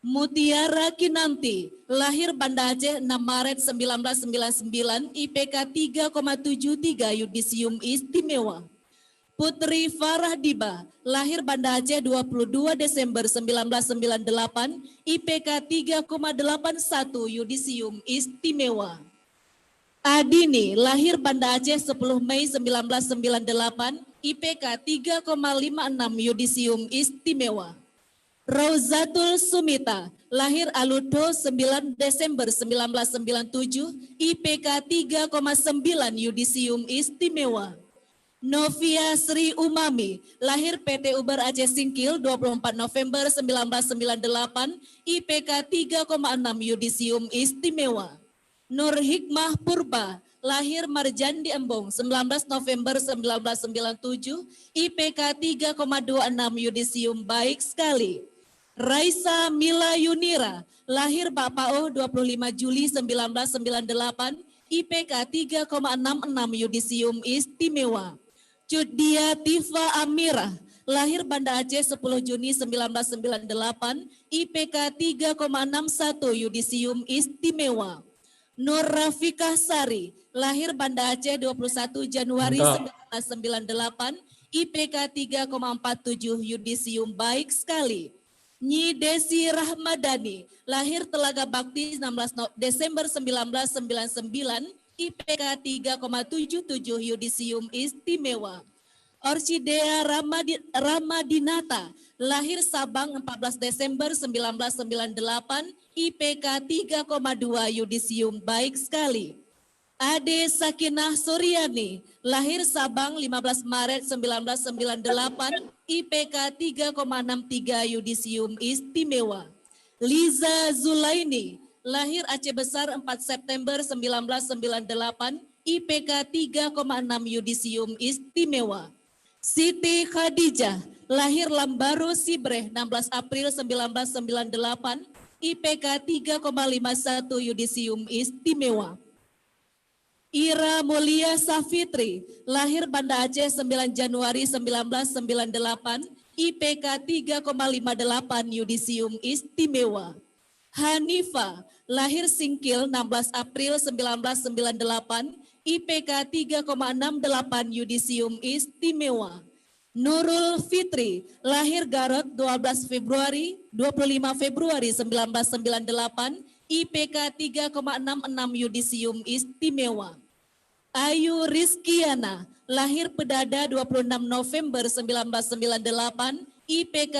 Mutiara Kinanti, lahir Banda Aceh 6 Maret 1999, IPK 3,73 yudisium istimewa. Putri Farah Diba, lahir Banda Aceh 22 Desember 1998, IPK 3,81 yudisium istimewa. Adini, lahir Banda Aceh 10 Mei 1998, IPK 3,56 yudisium istimewa. Rauzatul Sumita, lahir Aludo 9 Desember 1997, IPK 3,9 yudisium istimewa. Novia Sri Umami, lahir PT Uber Aceh Singkil 24 November 1998, IPK 3,6 yudisium istimewa. Nur Hikmah Purba, lahir Marjandi Embong 19 November 1997, IPK 3,26 yudisium baik sekali. Raisa Mila Yunira, lahir Bapao 25 Juli 1998, IPK 3,66 yudisium istimewa. Cudia Tifa Amira, lahir Banda Aceh 10 Juni 1998, IPK 3,61 yudisium istimewa. Nur Rafiqah Sari, lahir Banda Aceh 21 Januari 1998, IPK 3,47 yudisium baik sekali. Nyi Desi Rahmadani, lahir Telaga Bakti 16 Desember 1999, IPK 3,77 yudisium istimewa. Orchidea Ramadinata, lahir Sabang 14 Desember 1998, IPK 3,2 yudisium baik sekali. Ade Sakinah Suryani, lahir Sabang 15 Maret 1998, IPK 3,63 yudisium istimewa. Liza Zulaini, lahir Aceh Besar 4 September 1998, IPK 3,6 yudisium istimewa. Siti Khadijah, lahir Lambaru Sibreh 16 April 1998, IPK 3,51 yudisium istimewa. Ira Mulia Safitri, lahir Banda Aceh 9 Januari 1998, IPK 3,58 yudisium istimewa. Hanifa, lahir Singkil 16 April 1998, IPK 3,68 Yudisium Istimewa. Nurul Fitri, lahir Garut 12 Februari 1998, IPK 3,66 Yudisium Istimewa. Ayu Rizkiana, lahir Pedada 26 November 1998, IPK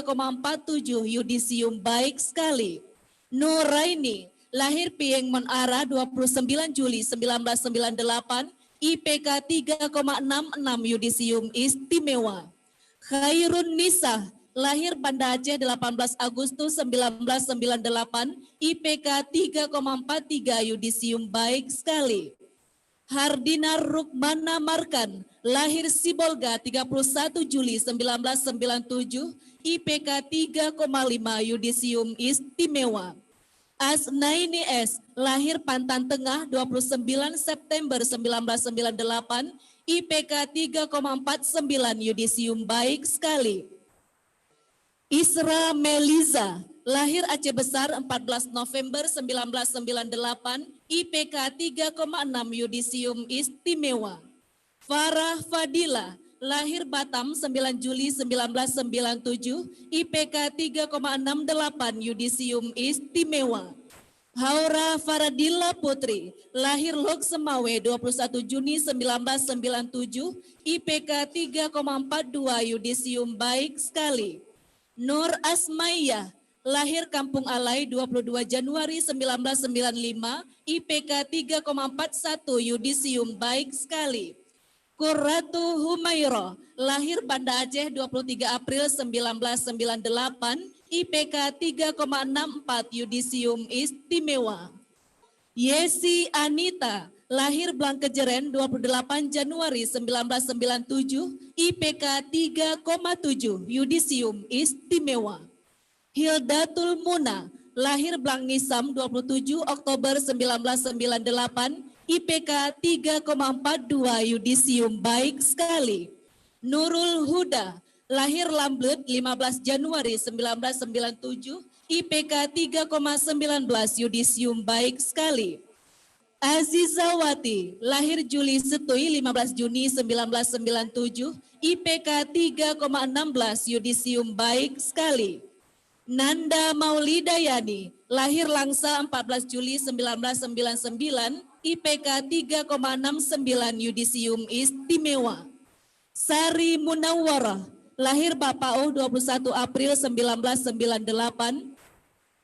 3,47 Yudisium baik sekali. Nuraini, lahir Pieng Monara 29 Juli 1998, IPK 3,66 Yudisium Istimewa. Khairun Nisa, lahir Banda Aceh 18 Agustus 1998, IPK 3,43 Yudisium baik sekali. Hardina Rukmana Markan, lahir Sibolga 31 Juli 1997, IPK 3,5 Yudisium Istimewa. Asnaini S, lahir Pantan Tengah 29 September 1998, IPK 3,49 Yudisium baik sekali. Isra Meliza, lahir Aceh Besar 14 November 1998, IPK 3,6 Yudisium Istimewa. Farah Fadila, lahir Batam 9 Juli 1997, IPK 3,68 Yudisium Istimewa. Haura Faradila Putri, lahir Lok Semawe 21 Juni 1997, IPK 3,42 Yudisium baik sekali. Nur Asmaiyah, lahir Kampung Alai 22 Januari 1995, IPK 3,41 Yudisium baik sekali. Qurratu Humairah, lahir Banda Aceh 23 April 1998, IPK 3,64 Yudisium Istimewa. Yesi Anita, lahir Blangkejeren 28 Januari 1997, IPK 3,7 Yudisium Istimewa. Hildatul Muna, lahir Blangisam 27 Oktober 1998, IPK 3,42 Yudisium baik sekali. Nurul Huda, lahir Lamblet 15 Januari 1997, IPK 3,19 Yudisium baik sekali. Azizawati, lahir Juli Setui 15 Juni 1997, IPK 3,16 Yudisium baik sekali. Nanda Maulidayani, lahir Langsa 14 Juli 1999, IPK 3,69 Yudisium Istimewa. Sari Munawwarah, lahir Bapau 21 April 1998,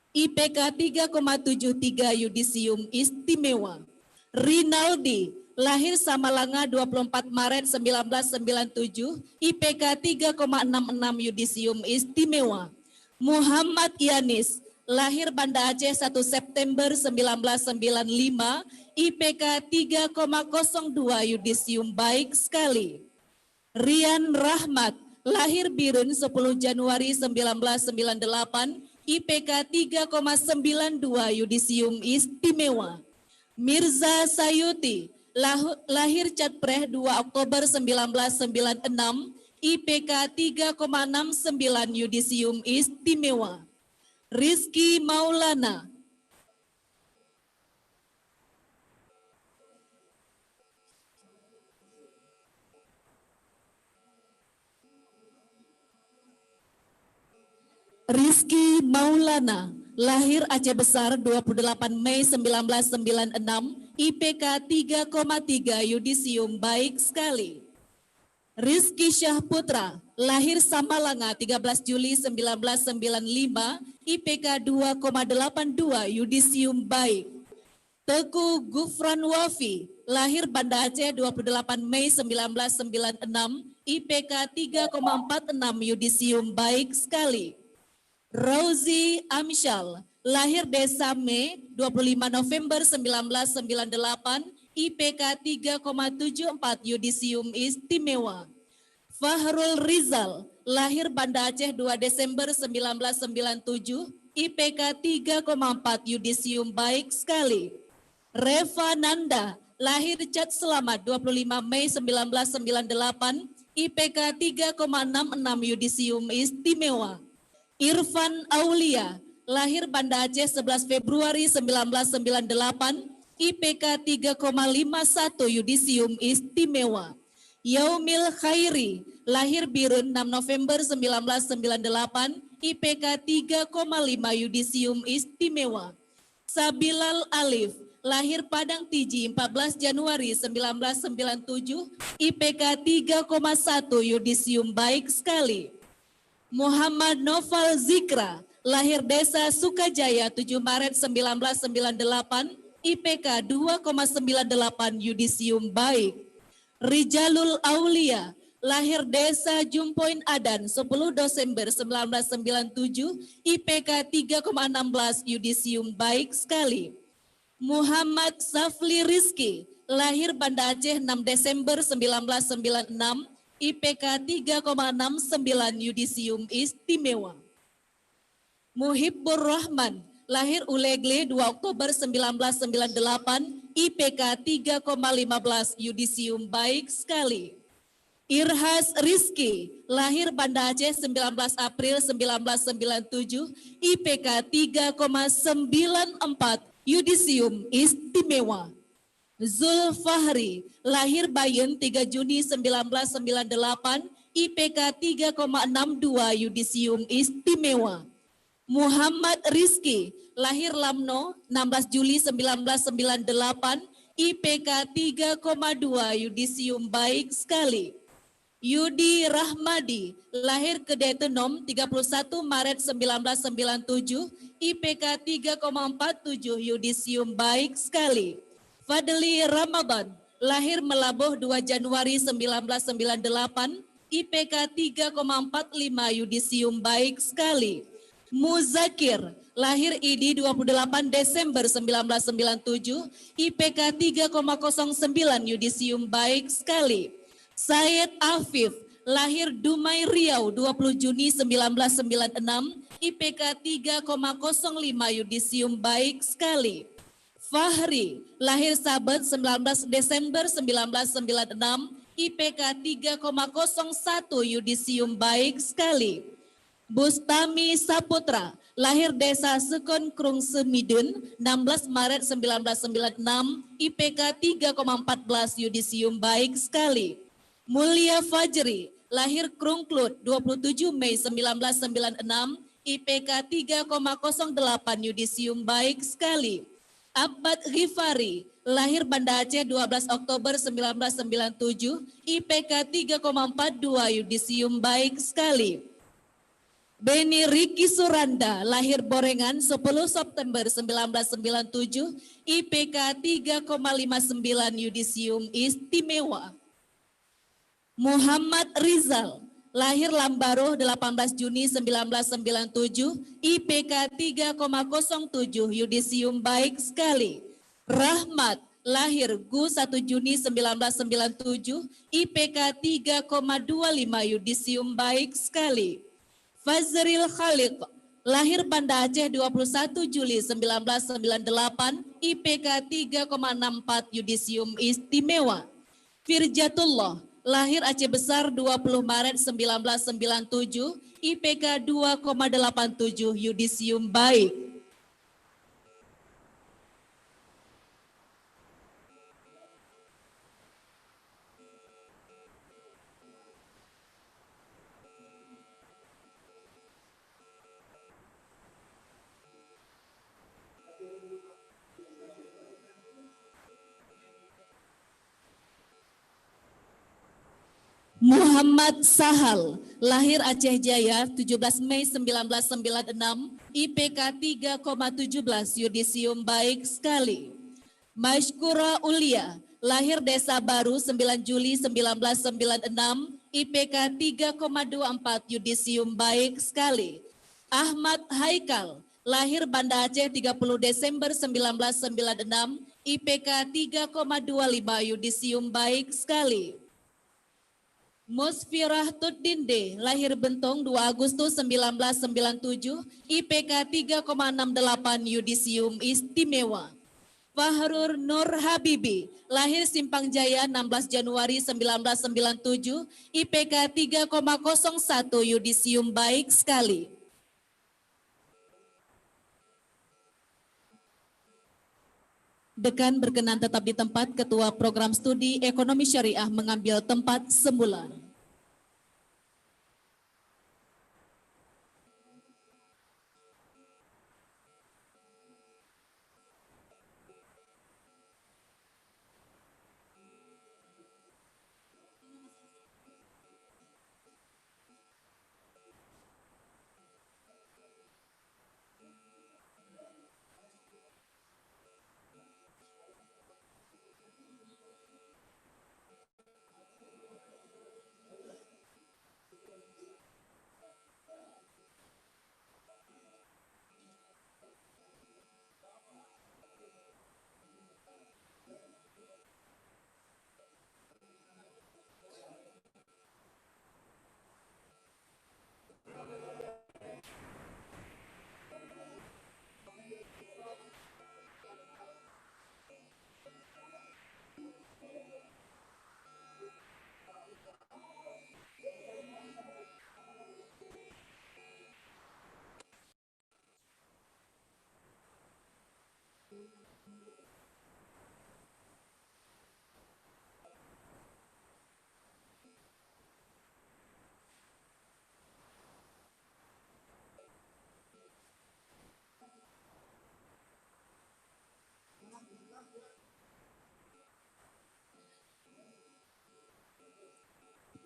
IPK 3,73 Yudisium Istimewa. Rinaldi, lahir Samalanga 24 Maret 1997, IPK 3,66 Yudisium Istimewa. Muhammad Yanis, lahir Banda Aceh 1 September 1995, IPK 3,02 Yudisium baik sekali. Rian Rahmat, lahir Birun 10 Januari 1998, IPK 3,92 Yudisium Istimewa. Mirza Sayuti, lahir Catpreh 2 Oktober 1996, IPK 3,69 Yudisium Istimewa. Rizky Maulana, lahir Aceh Besar 28 Mei 1996, IPK 3,3 Yudisium baik sekali. Rizky Syahputra, lahir Samalanga 13 Juli 1995, IPK 2,82 Yudisium baik. Teguh Gufran Wafi, lahir Banda Aceh 28 Mei 1996, IPK 3,46 Yudisium baik sekali. Rauzi Amsyal, lahir Desa Mei 25 November 1998, IPK 3,74 Yudisium Istimewa. Fahrul Rizal, lahir Banda Aceh 2 Desember 1997, IPK 3,4 Yudisium baik sekali. Reva Nanda, lahir Cat Selamat 25 Mei 1998, IPK 3,66 Yudisium Istimewa. Irfan Aulia, lahir Banda Aceh 11 Februari 1998, IPK 3,51 yudisium istimewa. Yaumil Khairi, lahir Birun 6 November 1998, IPK 3,5 yudisium istimewa. Sabilal Alif, lahir Padang Tiji 14 Januari 1997, IPK 3,1 yudisium baik sekali. Muhammad Noval Zikra, lahir Desa Sukajaya 7 Maret 1998, IPK 2,98 yudisium baik. Rijalul Aulia, lahir Desa Jumpoin Adan 10 Desember 1997, IPK 3,16 yudisium baik sekali. Muhammad Safli Rizki, lahir Banda Aceh 6 Desember 1996, IPK 3,69 yudisium istimewa. Muhibbur Rahman, lahir Ulegle 2 Oktober 1998, IPK 3,15 yudisium baik sekali. Irhas Rizki, lahir Banda Aceh 19 April 1997, IPK 3,94 yudisium istimewa. Zulfahri, lahir Bayen 3 Juni 1998, IPK 3,62 yudisium istimewa. Muhammad Rizki, lahir Lamno 16 Juli 1998, IPK 3,2 yudisium baik sekali. Yudi Rahmadi, lahir Kedetenom 31 Maret 1997, IPK 3,47 yudisium baik sekali. Fadli Ramadan, lahir Melabuh 2 Januari 1998, IPK 3,45 yudisium baik sekali. Muzakir, lahir ID 28 Desember 1997, IPK 3,09 yudisium baik sekali. Syed Afif, lahir Dumai Riau 20 Juni 1996, IPK 3,05 yudisium baik sekali. Fahri, lahir Sabet 19 Desember 1996, IPK 3,01 yudisium baik sekali. Bustami Saputra, lahir Desa Sekon Krung Semidun 16 Maret 1996, IPK 3,14 yudisium baik sekali. Mulia Fajri, lahir Krungklut 27 Mei 1996, IPK 3,08 yudisium baik sekali. Abad Ghifari, lahir Banda Aceh 12 Oktober 1997, IPK 3,42 yudisium baik sekali. Beni Riki Suranda, lahir Borengan 10 September 1997, IPK 3,59 yudisium istimewa. Muhammad Rizal, lahir Lambaruh 18 Juni 1997, IPK 3,07 yudisium baik sekali. Rahmat, lahir Gu 1 Juni 1997, IPK 3,25 yudisium baik sekali. Fazril Khaliq, lahir Banda Aceh 21 Juli 1998, IPK 3,64 yudisium istimewa. Firjatullah, lahir Aceh Besar 20 Maret 1997, IPK 2,87 yudisium baik. Muhammad Sahal, lahir Aceh Jaya 17 Mei 1996, IPK 3,17 yudisium baik sekali. Mashkura Ulia, lahir Desa Baru 9 Juli 1996, IPK 3,24 yudisium baik sekali. Ahmad Haikal, lahir Banda Aceh 30 Desember 1996, IPK 3,25 yudisium baik sekali. Musfirah Tudinde, lahir Bentong 2 Agustus 1997, IPK 3,68 yudisium istimewa. Fahrur Nur Habibi, lahir Simpang Jaya 16 Januari 1997, IPK 3,01 yudisium baik sekali. Dekan berkenan tetap di tempat. Ketua Program Studi Ekonomi Syariah mengambil tempat semula.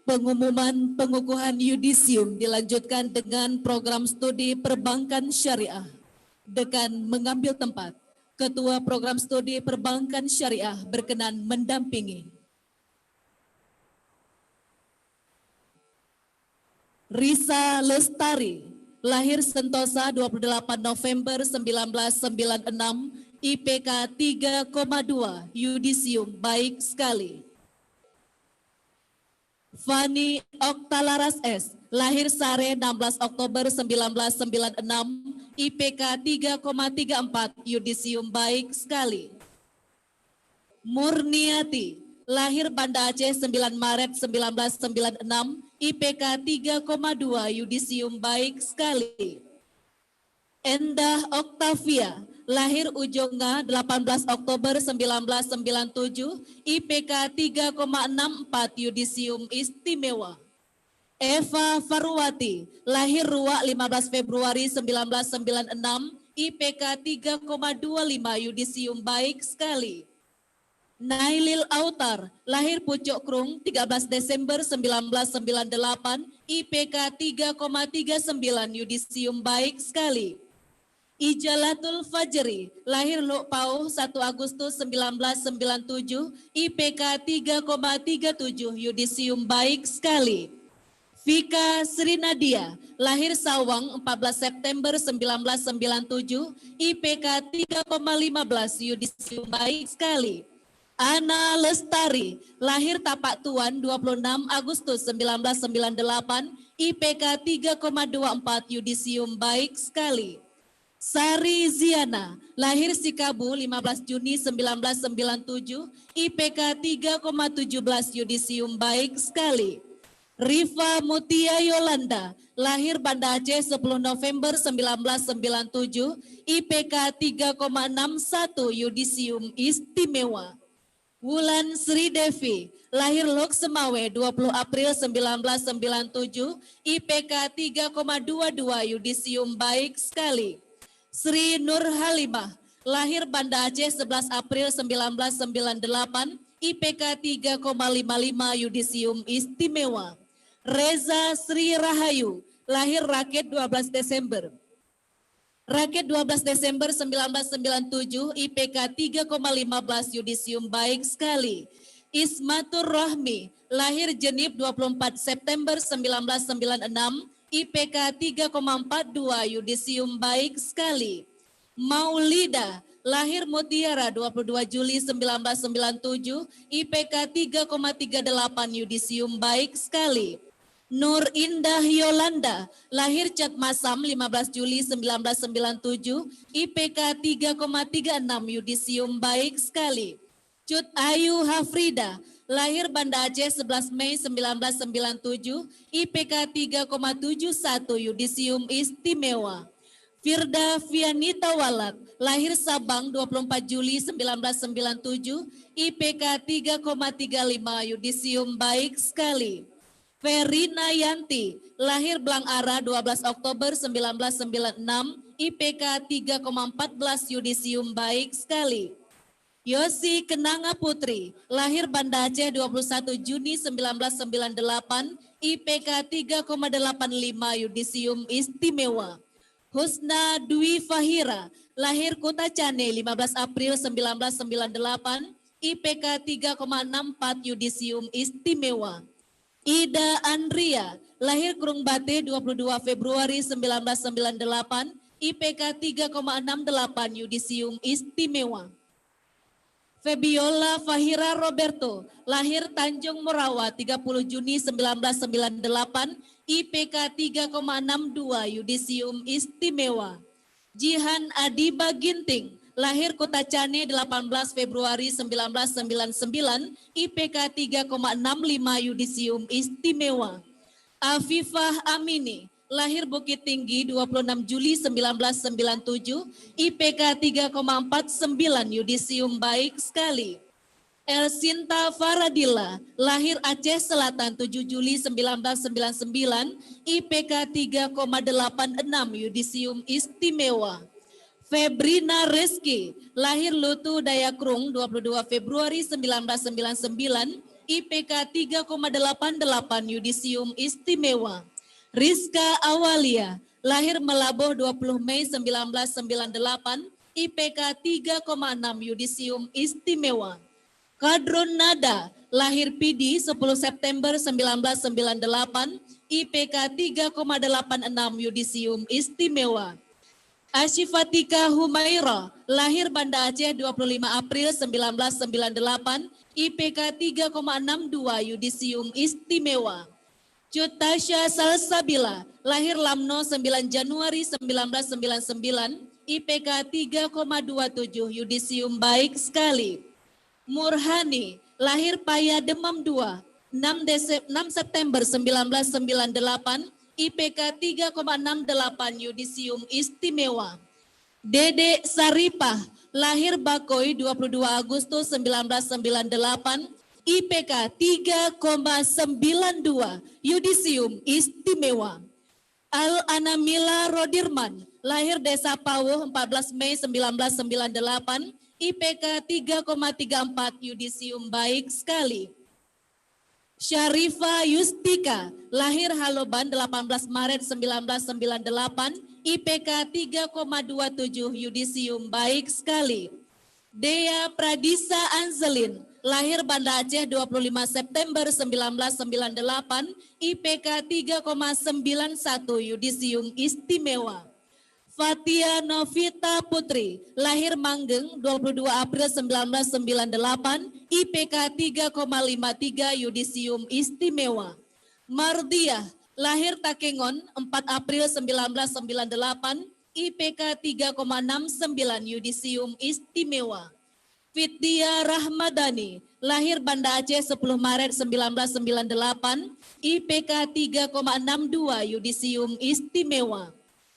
Pengumuman pengukuhan yudisium dilanjutkan dengan program studi perbankan syariah. Dekan mengambil tempat. Ketua Program Studi Perbankan Syariah berkenan mendampingi. Risa Lestari, lahir Sentosa 28 November 1996, IPK 3,2, yudisium baik sekali. Fani Oktalaras S, lahir Sare 16 Oktober 1996, IPK 3,34, yudisium baik sekali. Murniati, lahir Banda Aceh 9 Maret 1996, IPK 3,2, yudisium baik sekali. Endah Oktavia, lahir Ujonga 18 Oktober 1997, IPK 3,64, yudisium istimewa. Eva Farwati, lahir Ruak 15 Februari 1996, IPK 3,25, yudisium baik sekali. Nailil Autar, lahir Pucuk Krung 13 Desember 1998, IPK 3,39, yudisium baik sekali. Ijalatul Fajri, lahir Luk Pau 1 Agustus 1997, IPK 3,37, yudisium baik sekali. Vika Sri Nadia, lahir Sawang 14 September 1997, IPK 3,15, yudisium baik sekali. Ana Lestari, lahir Tapak Tuan 26 Agustus 1998, IPK 3,24, yudisium baik sekali. Sari Ziana, lahir Sikabu 15 Juni 1997, IPK 3,17, yudisium baik sekali. Rifa Mutia Yolanda, lahir Banda Aceh 10 November 1997, IPK 3,61, yudisium istimewa. Wulan Sri Devi, lahir Lok Semawe 20 April 1997, IPK 3,22, yudisium baik sekali. Sri Nur Halimah, lahir Banda Aceh 11 April 1998, IPK 3,55, yudisium istimewa. Reza Sri Rahayu, lahir Raket 12 Desember. Raket 12 Desember 1997, IPK 3,15, yudisium baik sekali. Ismatur Rahmi, lahir Jenib 24 September 1996, IPK 3,42, yudisium baik sekali. Maulida, lahir Mutiara 22 Juli 1997, IPK 3,38, yudisium baik sekali. Nur Indah Yolanda, lahir Catmasam 15 Juli 1997, IPK 3,36, yudisium baik sekali. Cut Ayu Hafrida, lahir Banda Aceh 11 Mei 1997, IPK 3,71, yudisium istimewa. Firda Fianita Walad, lahir Sabang 24 Juli 1997, IPK 3,35 yudisium baik sekali. Verina Yanti, lahir Blangara 12 Oktober 1996, IPK 3,14 yudisium baik sekali. Yosi Kenanga Putri, lahir Banda Aceh 21 Juni 1998, IPK 3,85 yudisium istimewa. Husna Dwi Fahira, lahir Kota Cane 15 April 1998, IPK 3,64 yudisium istimewa. Ida Andria, lahir Krungbate 22 Februari 1998, IPK 3,68 yudisium istimewa. Febiola Fahira Roberto, lahir Tanjung Morawa 30 Juni 1998, IPK 3,62 yudisium istimewa. Jihan Adiba Ginting, lahir Kota Cane 18 Februari 1999, IPK 3,65 yudisium istimewa. Afifah Amini, lahir Bukit Tinggi 26 Juli 1997, IPK 3,49 yudisium baik sekali. Elsinta Faradila, lahir Aceh Selatan 7 Juli 1999, IPK 3,86 yudisium istimewa. Febrina Reski, lahir Lutu Dayakrung 22 Februari 1999, IPK 3,88 yudisium istimewa. Rizka Awalia, lahir Melabuh 20 Mei 1998, IPK 3,6 yudisium istimewa. Kadron Nada, lahir Pidi 10 September 1998, IPK 3,86 yudisium istimewa. Asyifatika Humaira, lahir Banda Aceh 25 April 1998, IPK 3,62 yudisium istimewa. Cutasha Salsabila, lahir Lamno 9 Januari 1999, IPK 3,27 yudisium baik sekali. Murhani, lahir Paya Demam 2, 6 September 1998, IPK 3,68 yudisium istimewa. Dede Saripah, lahir Bakoy 22 Agustus 1998, IPK 3,92 yudisium istimewa. Al-Anamila Rodirman, lahir Desa Pawuh 14 Mei 1998, IPK 3,34 yudisium baik sekali. Syarifah Yustika, lahir Haloban 18 Maret 1998, IPK 3,27 yudisium baik sekali. Dea Pradisa Anzelin, lahir Banda Aceh 25 September 1998, IPK 3,91 yudisium istimewa. Fatia Novita Putri, lahir Manggeng 22 April 1998, IPK 3,53 yudisium istimewa. Mardiah, lahir Takengon 4 April 1998, IPK 3,69 yudisium istimewa. Fitdia Rahmadani, lahir Banda Aceh 10 Maret 1998, IPK 3,62 yudisium istimewa.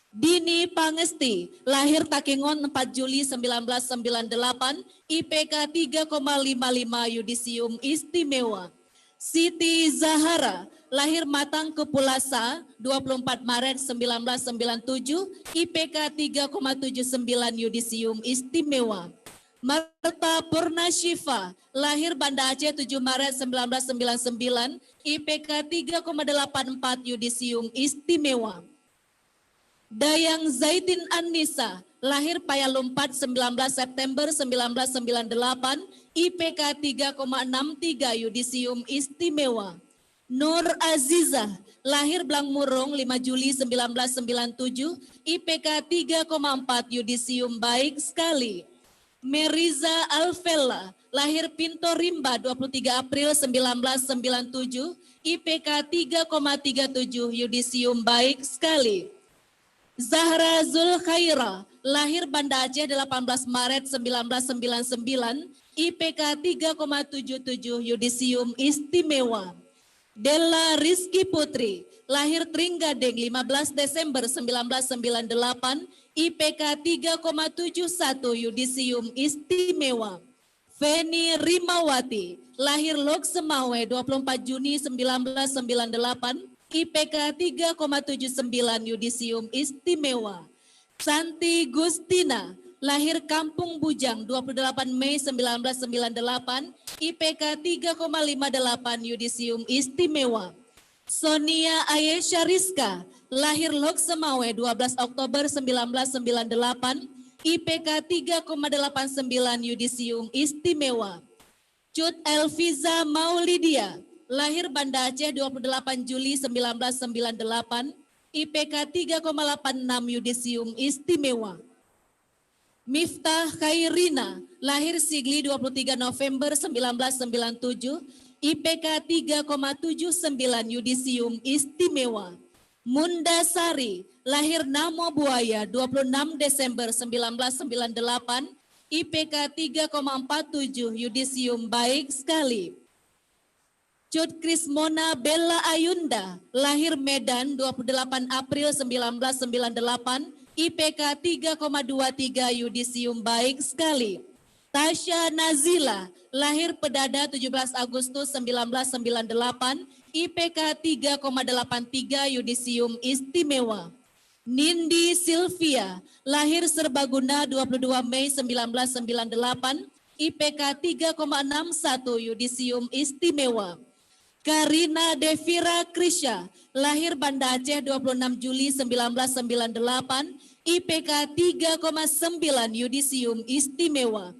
Dini Pangesti, lahir Takengon 4 Juli 1998, IPK 3,55 yudisium istimewa. Siti Zahara, lahir Matang Kepulasa 24 Maret 1997, IPK 3,79 yudisium istimewa. Marta Purnashifa, lahir Banda Aceh 7 Maret 1999, IPK 3,84 yudisium istimewa. Dayang Zaitin Annisa, lahir Payalumpat 19 September 1998, IPK 3,63 yudisium istimewa. Nur Azizah, lahir Blangmurung 5 Juli 1997, IPK 3,4 yudisium baik sekali. Meriza Alvela, lahir Pinto Rimba 23 April 1997, IPK 3,37 yudisium baik sekali. Zahra Zulkhaira, lahir Banda Aceh 18 Maret 1999, IPK 3,77 yudisium istimewa. Della Rizky Putri, lahir Tringgading 15 Desember 1998, IPK 3,71 Yudisium Istimewa. Feni Rimawati, lahir Lok Semawe 24 Juni 1998, IPK 3,79 Yudisium Istimewa. Santi Gustina, lahir Kampung Bujang 28 Mei 1998, IPK 3,58 Yudisium Istimewa. Sonia Ayesha Rizka, lahir Lok Semawe 12 Oktober 1998, IPK 3,89 Yudisium Istimewa. Cut Elviza Maulidia, lahir Banda Aceh 28 Juli 1998, IPK 3,86 Yudisium Istimewa. Miftah Khairina, lahir Sigli 23 November 1997, IPK 3,79 Yudisium Istimewa. Munda Sari, lahir Namo Buaya 26 Desember 1998, IPK 3,47 Yudisium baik sekali. Cut Krismona Bella Ayunda, lahir Medan 28 April 1998, IPK 3,23 Yudisium baik sekali. Tasya Nazila, lahir Pedada 17 Agustus 1998, IPK 3,83 Yudisium Istimewa. Nindi Sylvia, lahir Serbaguna 22 Mei 1998, IPK 3,61 Yudisium Istimewa. Karina Devira Krisya, lahir Banda Aceh 26 Juli 1998, IPK 3,9 Yudisium Istimewa.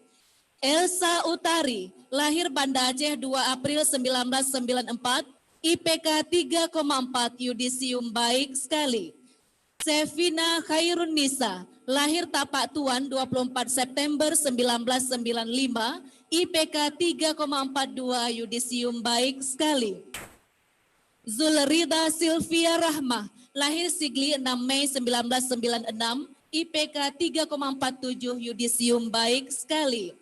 Elsa Utari, lahir Banda Aceh 2 April 1994, IPK 3,4 Yudisium baik sekali. Sevina Khairun Nisa, lahir Tapak Tuan 24 September 1995, IPK 3,42 Yudisium baik sekali. Zulrida Sylvia Rahmah, lahir Sigli 6 Mei 1996, IPK 3,47 Yudisium baik sekali.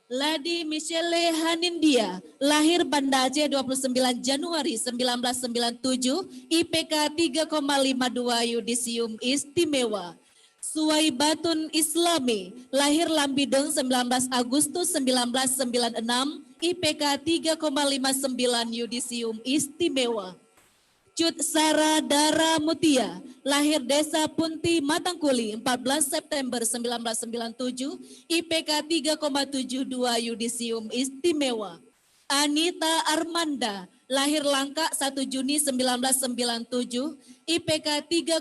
Ladi Michelle Hanindia, lahir Banda Aceh 29 Januari 1997, IPK 3,52 Yudisium Istimewa. Suwaibatun Islami, lahir Lambideng 19 Agustus 1996, IPK 3,59 Yudisium Istimewa. Cut Sara Dara Mutia, lahir Desa Punti Matangkuli 14 September 1997, IPK 3,72 Yudisium Istimewa. Anita Armanda, lahir Langka 1 Juni 1997, IPK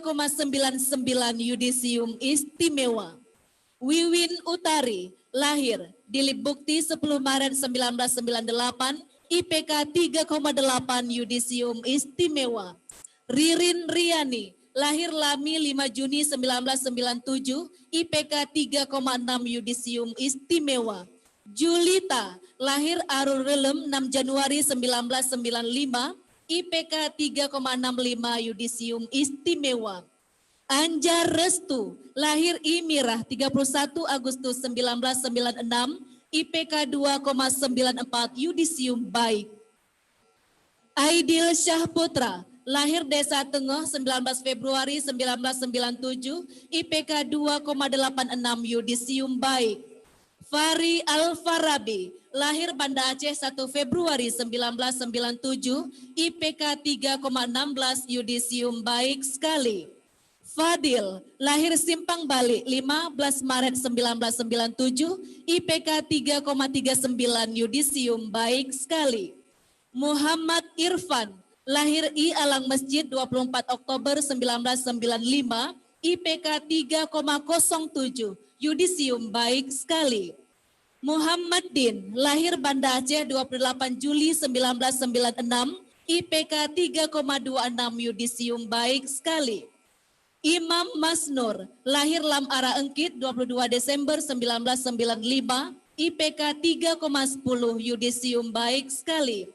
3,99 Yudisium Istimewa. Wiwin Utari, lahir Dilip Bukti 10 Maret 1998, IPK 3,8 Yudisium Istimewa. Ririn Riani, lahir Lami 5 Juni 1997, IPK 3,6 Yudisium Istimewa. Julita, lahir Arurelem 6 Januari 1995, IPK 3,65 Yudisium Istimewa. Anjar Restu, lahir Imirah 31 Agustus 1996, IPK 2,94 Yudisium baik. Aidil Syahputra, lahir Desa Tengah 19 Februari 1997, IPK 2,86 Yudisium baik. Fari Al-Farabi, lahir Banda Aceh 1 Februari 1997, IPK 3,16 Yudisium baik sekali. Fadil, lahir Simpang Balik 15 Maret 1997, IPK 3,39 Yudisium baik sekali. Muhammad Irfan, lahir I Alang Masjid 24 Oktober 1995, IPK 3,07 Yudisium baik sekali. Muhammad Din, lahir Banda Aceh 28 Juli 1996, IPK 3,26 Yudisium baik sekali. Imam Masnur, lahir Lam Ara Engkit 22 Desember 1995, IPK 3,10 Yudisium baik sekali.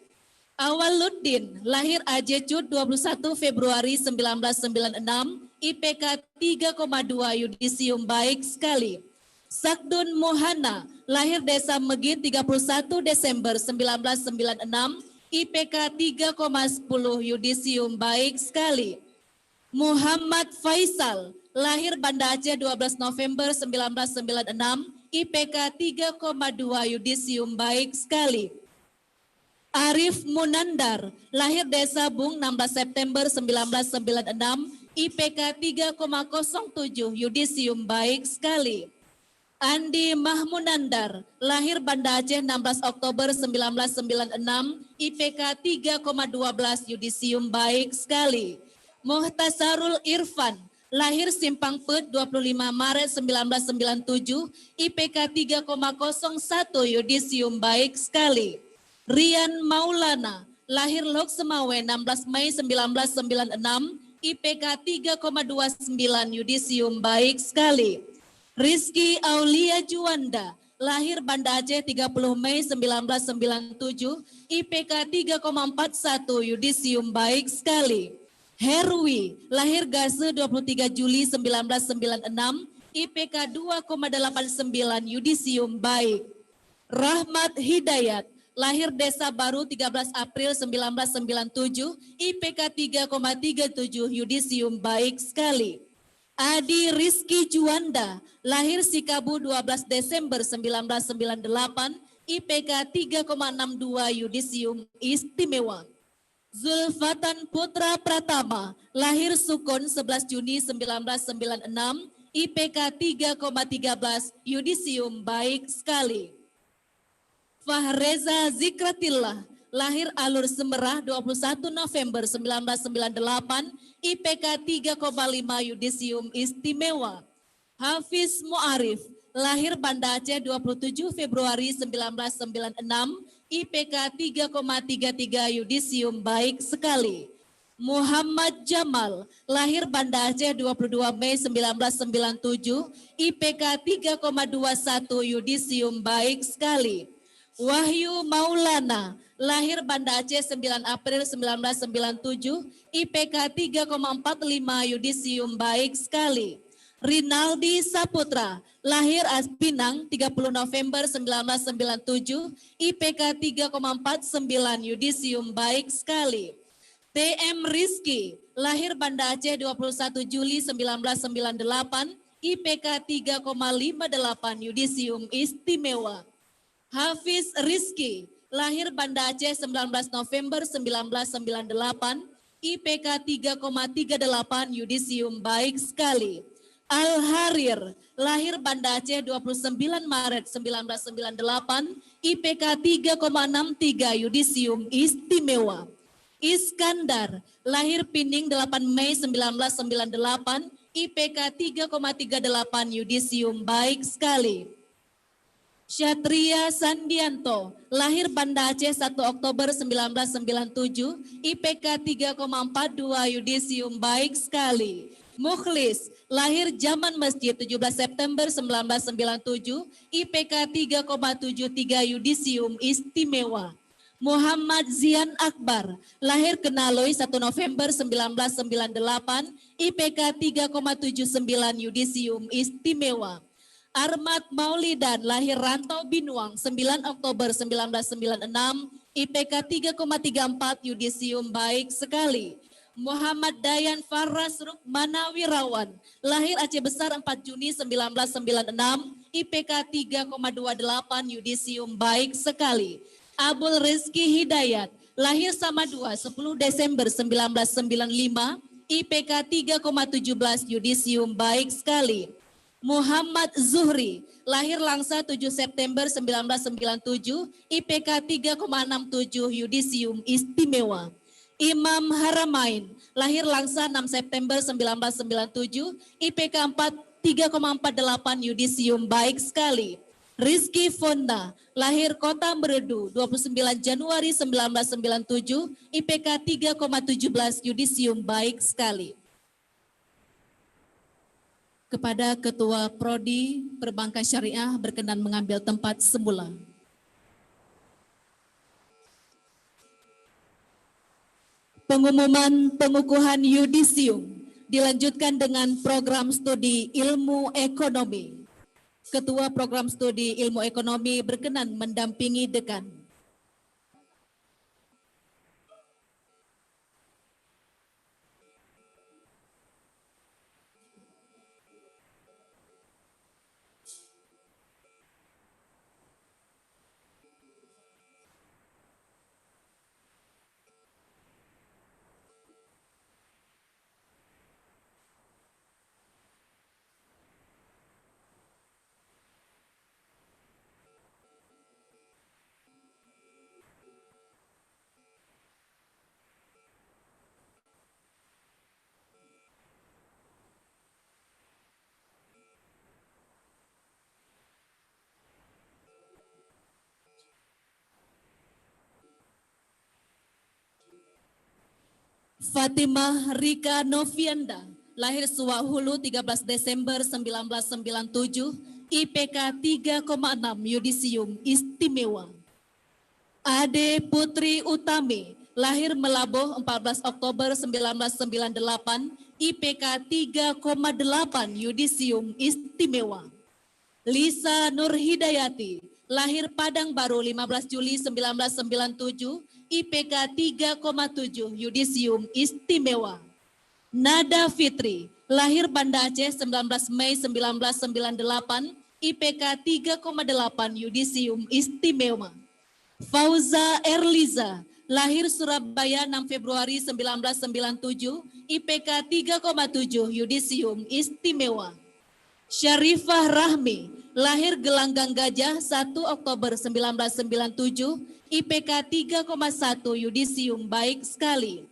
Awaluddin, lahir Aceh Cut 21 Februari 1996, IPK 3,2 Yudisium baik sekali. Sakdun Mohana, lahir Desa Megit 31 Desember 1996, IPK 3,10 yudisium baik sekali. Muhammad Faisal, lahir Banda Aceh 12 November 1996, IPK 3,2 yudisium baik sekali. Arif Munandar, lahir Desa Bung 16 September 1996, IPK 3,07 yudisium baik sekali. Andi Mahmunandar, lahir Banda Aceh 16 Oktober 1996, IPK 3,12 yudisium baik sekali. Muhtasarul Irfan, lahir Simpang Pet 25 Maret 1997, IPK 3,01 yudisium baik sekali. Rian Maulana, lahir Lok Semawe 16 Mei 1996, IPK 3,29 yudisium baik sekali. Rizky Aulia Juanda, lahir Banda Aceh 30 Mei 1997, IPK 3,41 yudisium baik sekali. Herwi, lahir Gase 23 Juli 1996, IPK 2,89 yudisium baik. Rahmat Hidayat, lahir Desa Baru 13 April 1997, IPK 3,37 yudisium baik sekali. Adi Rizky Juanda, lahir Sikabu 12 Desember 1998, IPK 3,62 yudisium istimewa. Zulfatan Putra Pratama, lahir Sukun 11 Juni 1996, IPK 3,13 yudisium baik sekali. Fahreza Zikratillah, lahir Alur Semerah 21 November 1998, IPK 3,5 yudisium istimewa. Hafiz Mu'arif, lahir Banda Aceh 27 Februari 1996, IPK 3,33 yudisium baik sekali. Muhammad Jamal, lahir Banda Aceh 22 Mei 1997, IPK 3,21 yudisium baik sekali. Wahyu Maulana, lahir Banda Aceh 9 April 1997, IPK 3,45 yudisium baik sekali. Rinaldi Saputra, lahir Aspinang 30 November 1997, IPK 3,49 yudisium baik sekali. TM Rizky, lahir Banda Aceh 21 Juli 1998, IPK 3,58 yudisium istimewa. Hafiz Rizky, lahir Banda Aceh 19 November 1998, IPK 3,38 yudisium baik sekali. Al-Harir, lahir Banda Aceh 29 Maret 1998, IPK 3,63 yudisium istimewa. Iskandar, lahir Pining 8 Mei 1998, IPK 3,38 yudisium baik sekali. Syatria Sandianto, lahir Banda Aceh 1 Oktober 1997, IPK 3,42 yudisium baik sekali. Mukhlis, lahir Jaman Masjid 17 September 1997, IPK 3,73 yudisium istimewa. Muhammad Zian Akbar, lahir Kenaloi 1 November 1998, IPK 3,79 yudisium istimewa. Armat Maulidan, lahir Rantau Binuang 9 Oktober 1996, IPK 3,34 yudisium baik sekali. Muhammad Dayan Faras Rukmana Wirawan, lahir Aceh Besar 4 Juni 1996, IPK 3,28 yudisium baik sekali. Abul Rizky Hidayat, lahir Samadua 10 Desember 1995, IPK 3,17 yudisium baik sekali. Muhammad Zuhri, lahir Langsa 7 September 1997, IPK 3,67 yudisium istimewa. Imam Haramain, lahir Langsa 6 September 1997, IPK 3,48 yudisium baik sekali. Rizky Fonda, lahir Kota Meredu 29 Januari 1997, IPK 3,17 yudisium baik sekali. Kepada Ketua Prodi Perbankan Syariah berkenan mengambil tempat semula. Pengumuman pengukuhan yudisium dilanjutkan dengan program studi ilmu ekonomi. Ketua program studi ilmu ekonomi berkenan mendampingi dekan. Fatimah Rika Novianda, lahir Suwahulu 13 Desember 1997, IPK 3,6, yudisium istimewa. Ade Putri Utami, lahir Melabuh 14 Oktober 1998, IPK 3,8, yudisium istimewa. Lisa Nur Hidayati, lahir Padang Baru 15 Juli 1997, IPK 3,7, yudisium istimewa. Nada Fitri, lahir Banda Aceh 19 Mei 1998, IPK 3,8, yudisium istimewa. Fauza Erliza, lahir Surabaya 6 Februari 1997, IPK 3,7, yudisium istimewa. Syarifah Rahmi, lahir Gelanggang Gajah 1 Oktober 1997, IPK 3,1, yudisium baik sekali.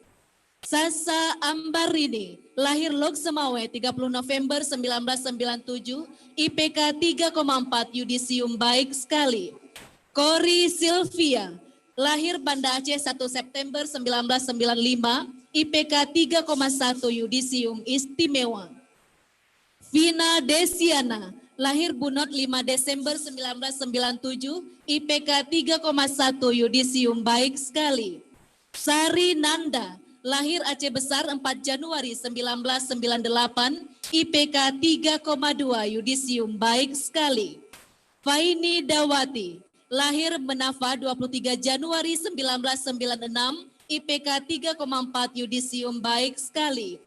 Sasa Ambarini, lahir Lok Semawe 30 November 1997, IPK 3,4, yudisium baik sekali. Kori Sylvia, lahir Banda Aceh 1 September 1995, IPK 3,1, yudisium istimewa. Vina Desiana, lahir Bunot 5 Desember 1997, IPK 3,1, yudisium baik sekali. Sari Nanda, lahir Aceh Besar 4 Januari 1998, IPK 3,2, yudisium baik sekali. Faini Dawati, lahir Menafa 23 Januari 1996, IPK 3,4, yudisium baik sekali.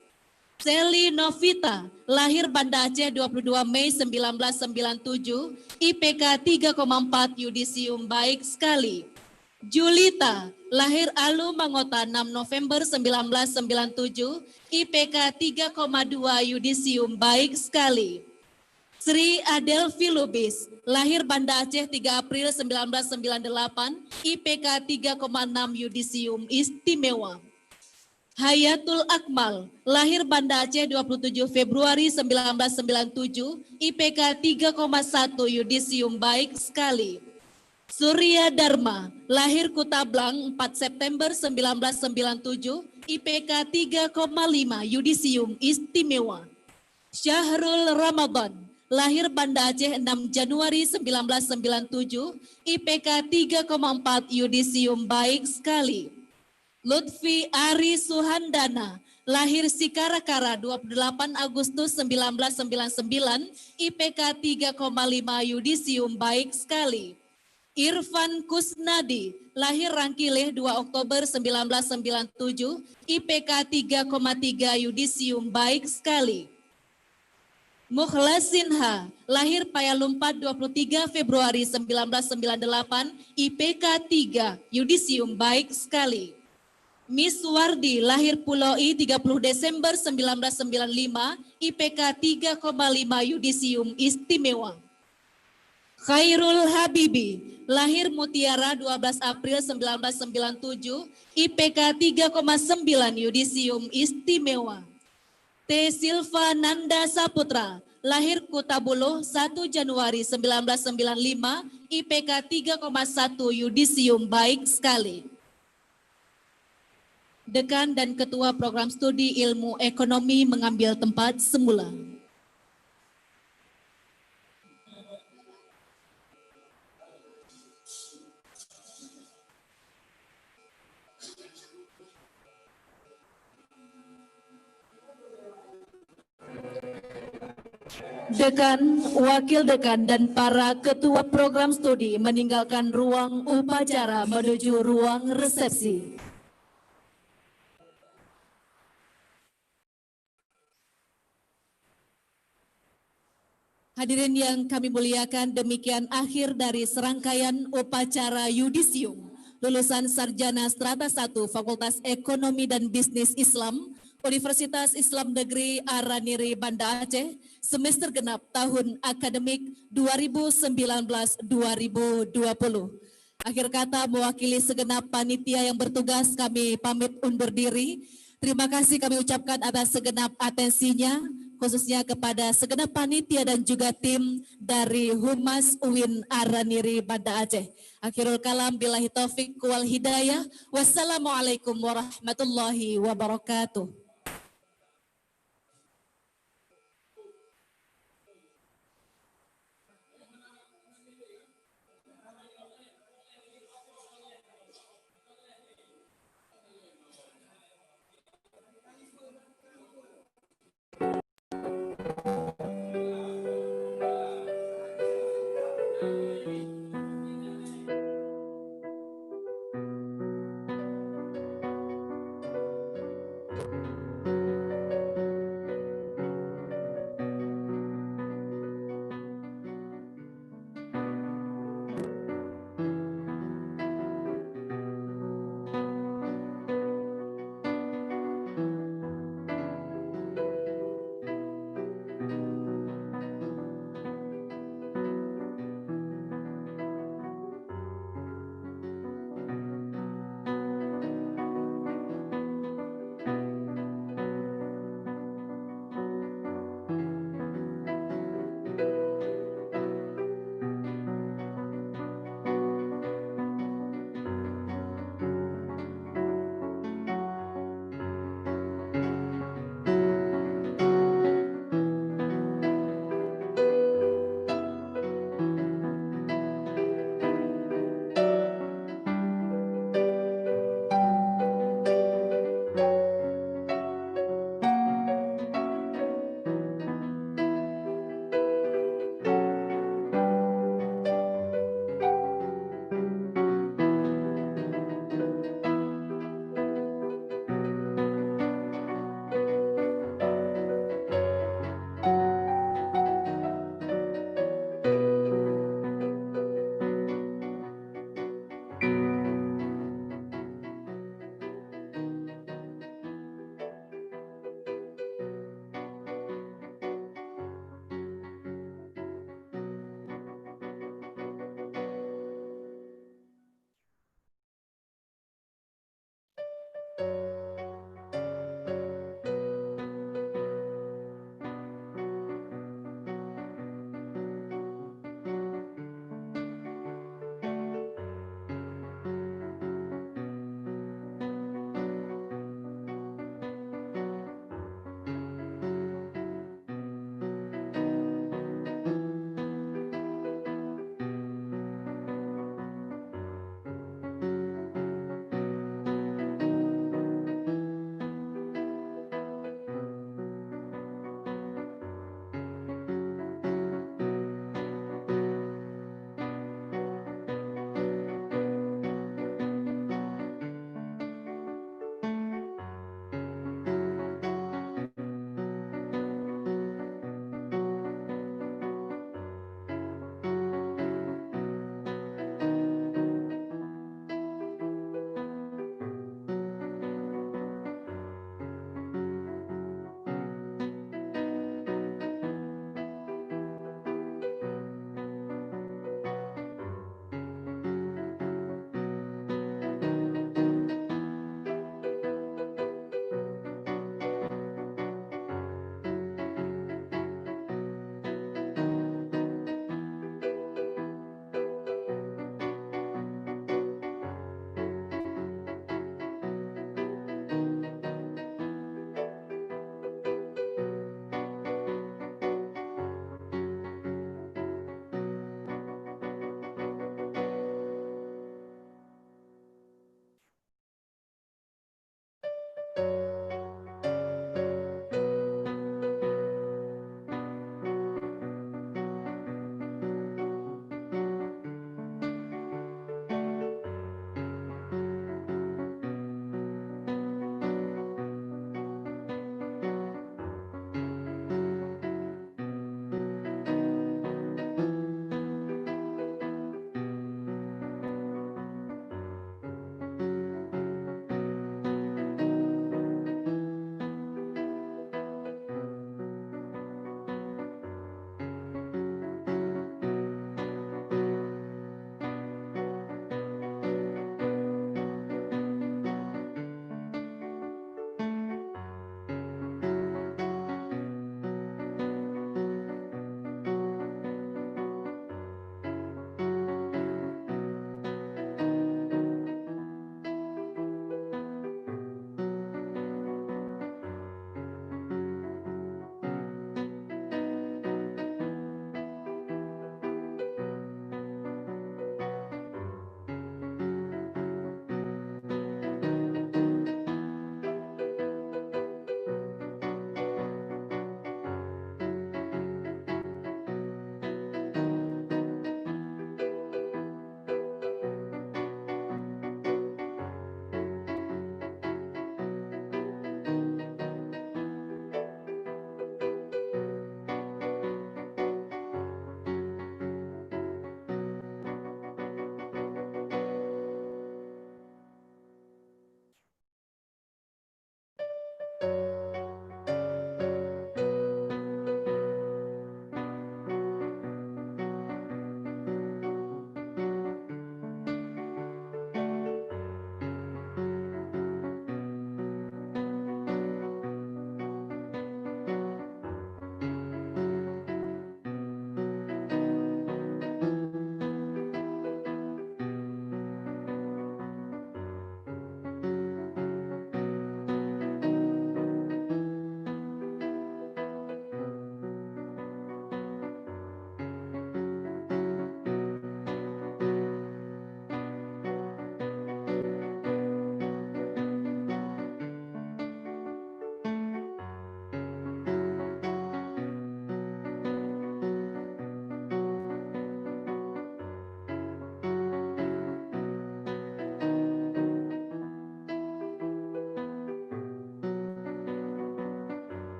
Seli Novita, lahir Banda Aceh 22 Mei 1997, IPK 3,4, yudisium baik sekali. Julita, lahir Alu Mangota 6 November 1997, IPK 3,2, yudisium baik sekali. Sri Adelvi Lubis, lahir Banda Aceh 3 April 1998, IPK 3,6, yudisium istimewa. Hayatul Akmal, lahir Banda Aceh 27 Februari 1997, IPK 3,1, yudisium baik sekali. Surya Dharma, lahir Kutablang 4 September 1997, IPK 3,5, yudisium istimewa. Syahrul Ramadan, lahir Banda Aceh 6 Januari 1997, IPK 3,4, yudisium baik sekali. Lutfi Ari Suhandana, lahir Sikarakara 28 Agustus 1999, IPK 3,5, yudisium baik sekali. Irfan Kusnadi, lahir Rangkileh 2 Oktober 1997, IPK 3,3, yudisium baik sekali. Mukhlas Sinha, lahir Payalumpat 23 Februari 1998, IPK 3, yudisium baik sekali. Miss Wardi, lahir Pulau I 30 Desember 1995, IPK 3,5, yudisium istimewa. Khairul Habibi, lahir Mutiara 12 April 1997, IPK 3,9, yudisium istimewa. T. Silva Nanda Saputra, lahir Kutabuluh 1 Januari 1995, IPK 3,1, yudisium baik sekali. Dekan dan Ketua Program Studi Ilmu Ekonomi mengambil tempat semula. Dekan, Wakil Dekan, dan para Ketua Program Studi meninggalkan ruang upacara menuju ruang resepsi. Hadirin yang kami muliakan, demikian akhir dari serangkaian upacara yudisium lulusan Sarjana Strata 1 Fakultas Ekonomi dan Bisnis Islam Universitas Islam Negeri Araniri Banda Aceh semester genap tahun akademik 2019-2020. Akhir kata, mewakili segenap panitia yang bertugas, kami pamit undur diri. Terima kasih kami ucapkan atas segenap atensinya. khususnya kepada segenap panitia dan juga tim dari Humas UIN Araniri Banda Aceh. Akhirul kalam billahi taufik wal hidayah. Wassalamualaikum warahmatullahi wabarakatuh.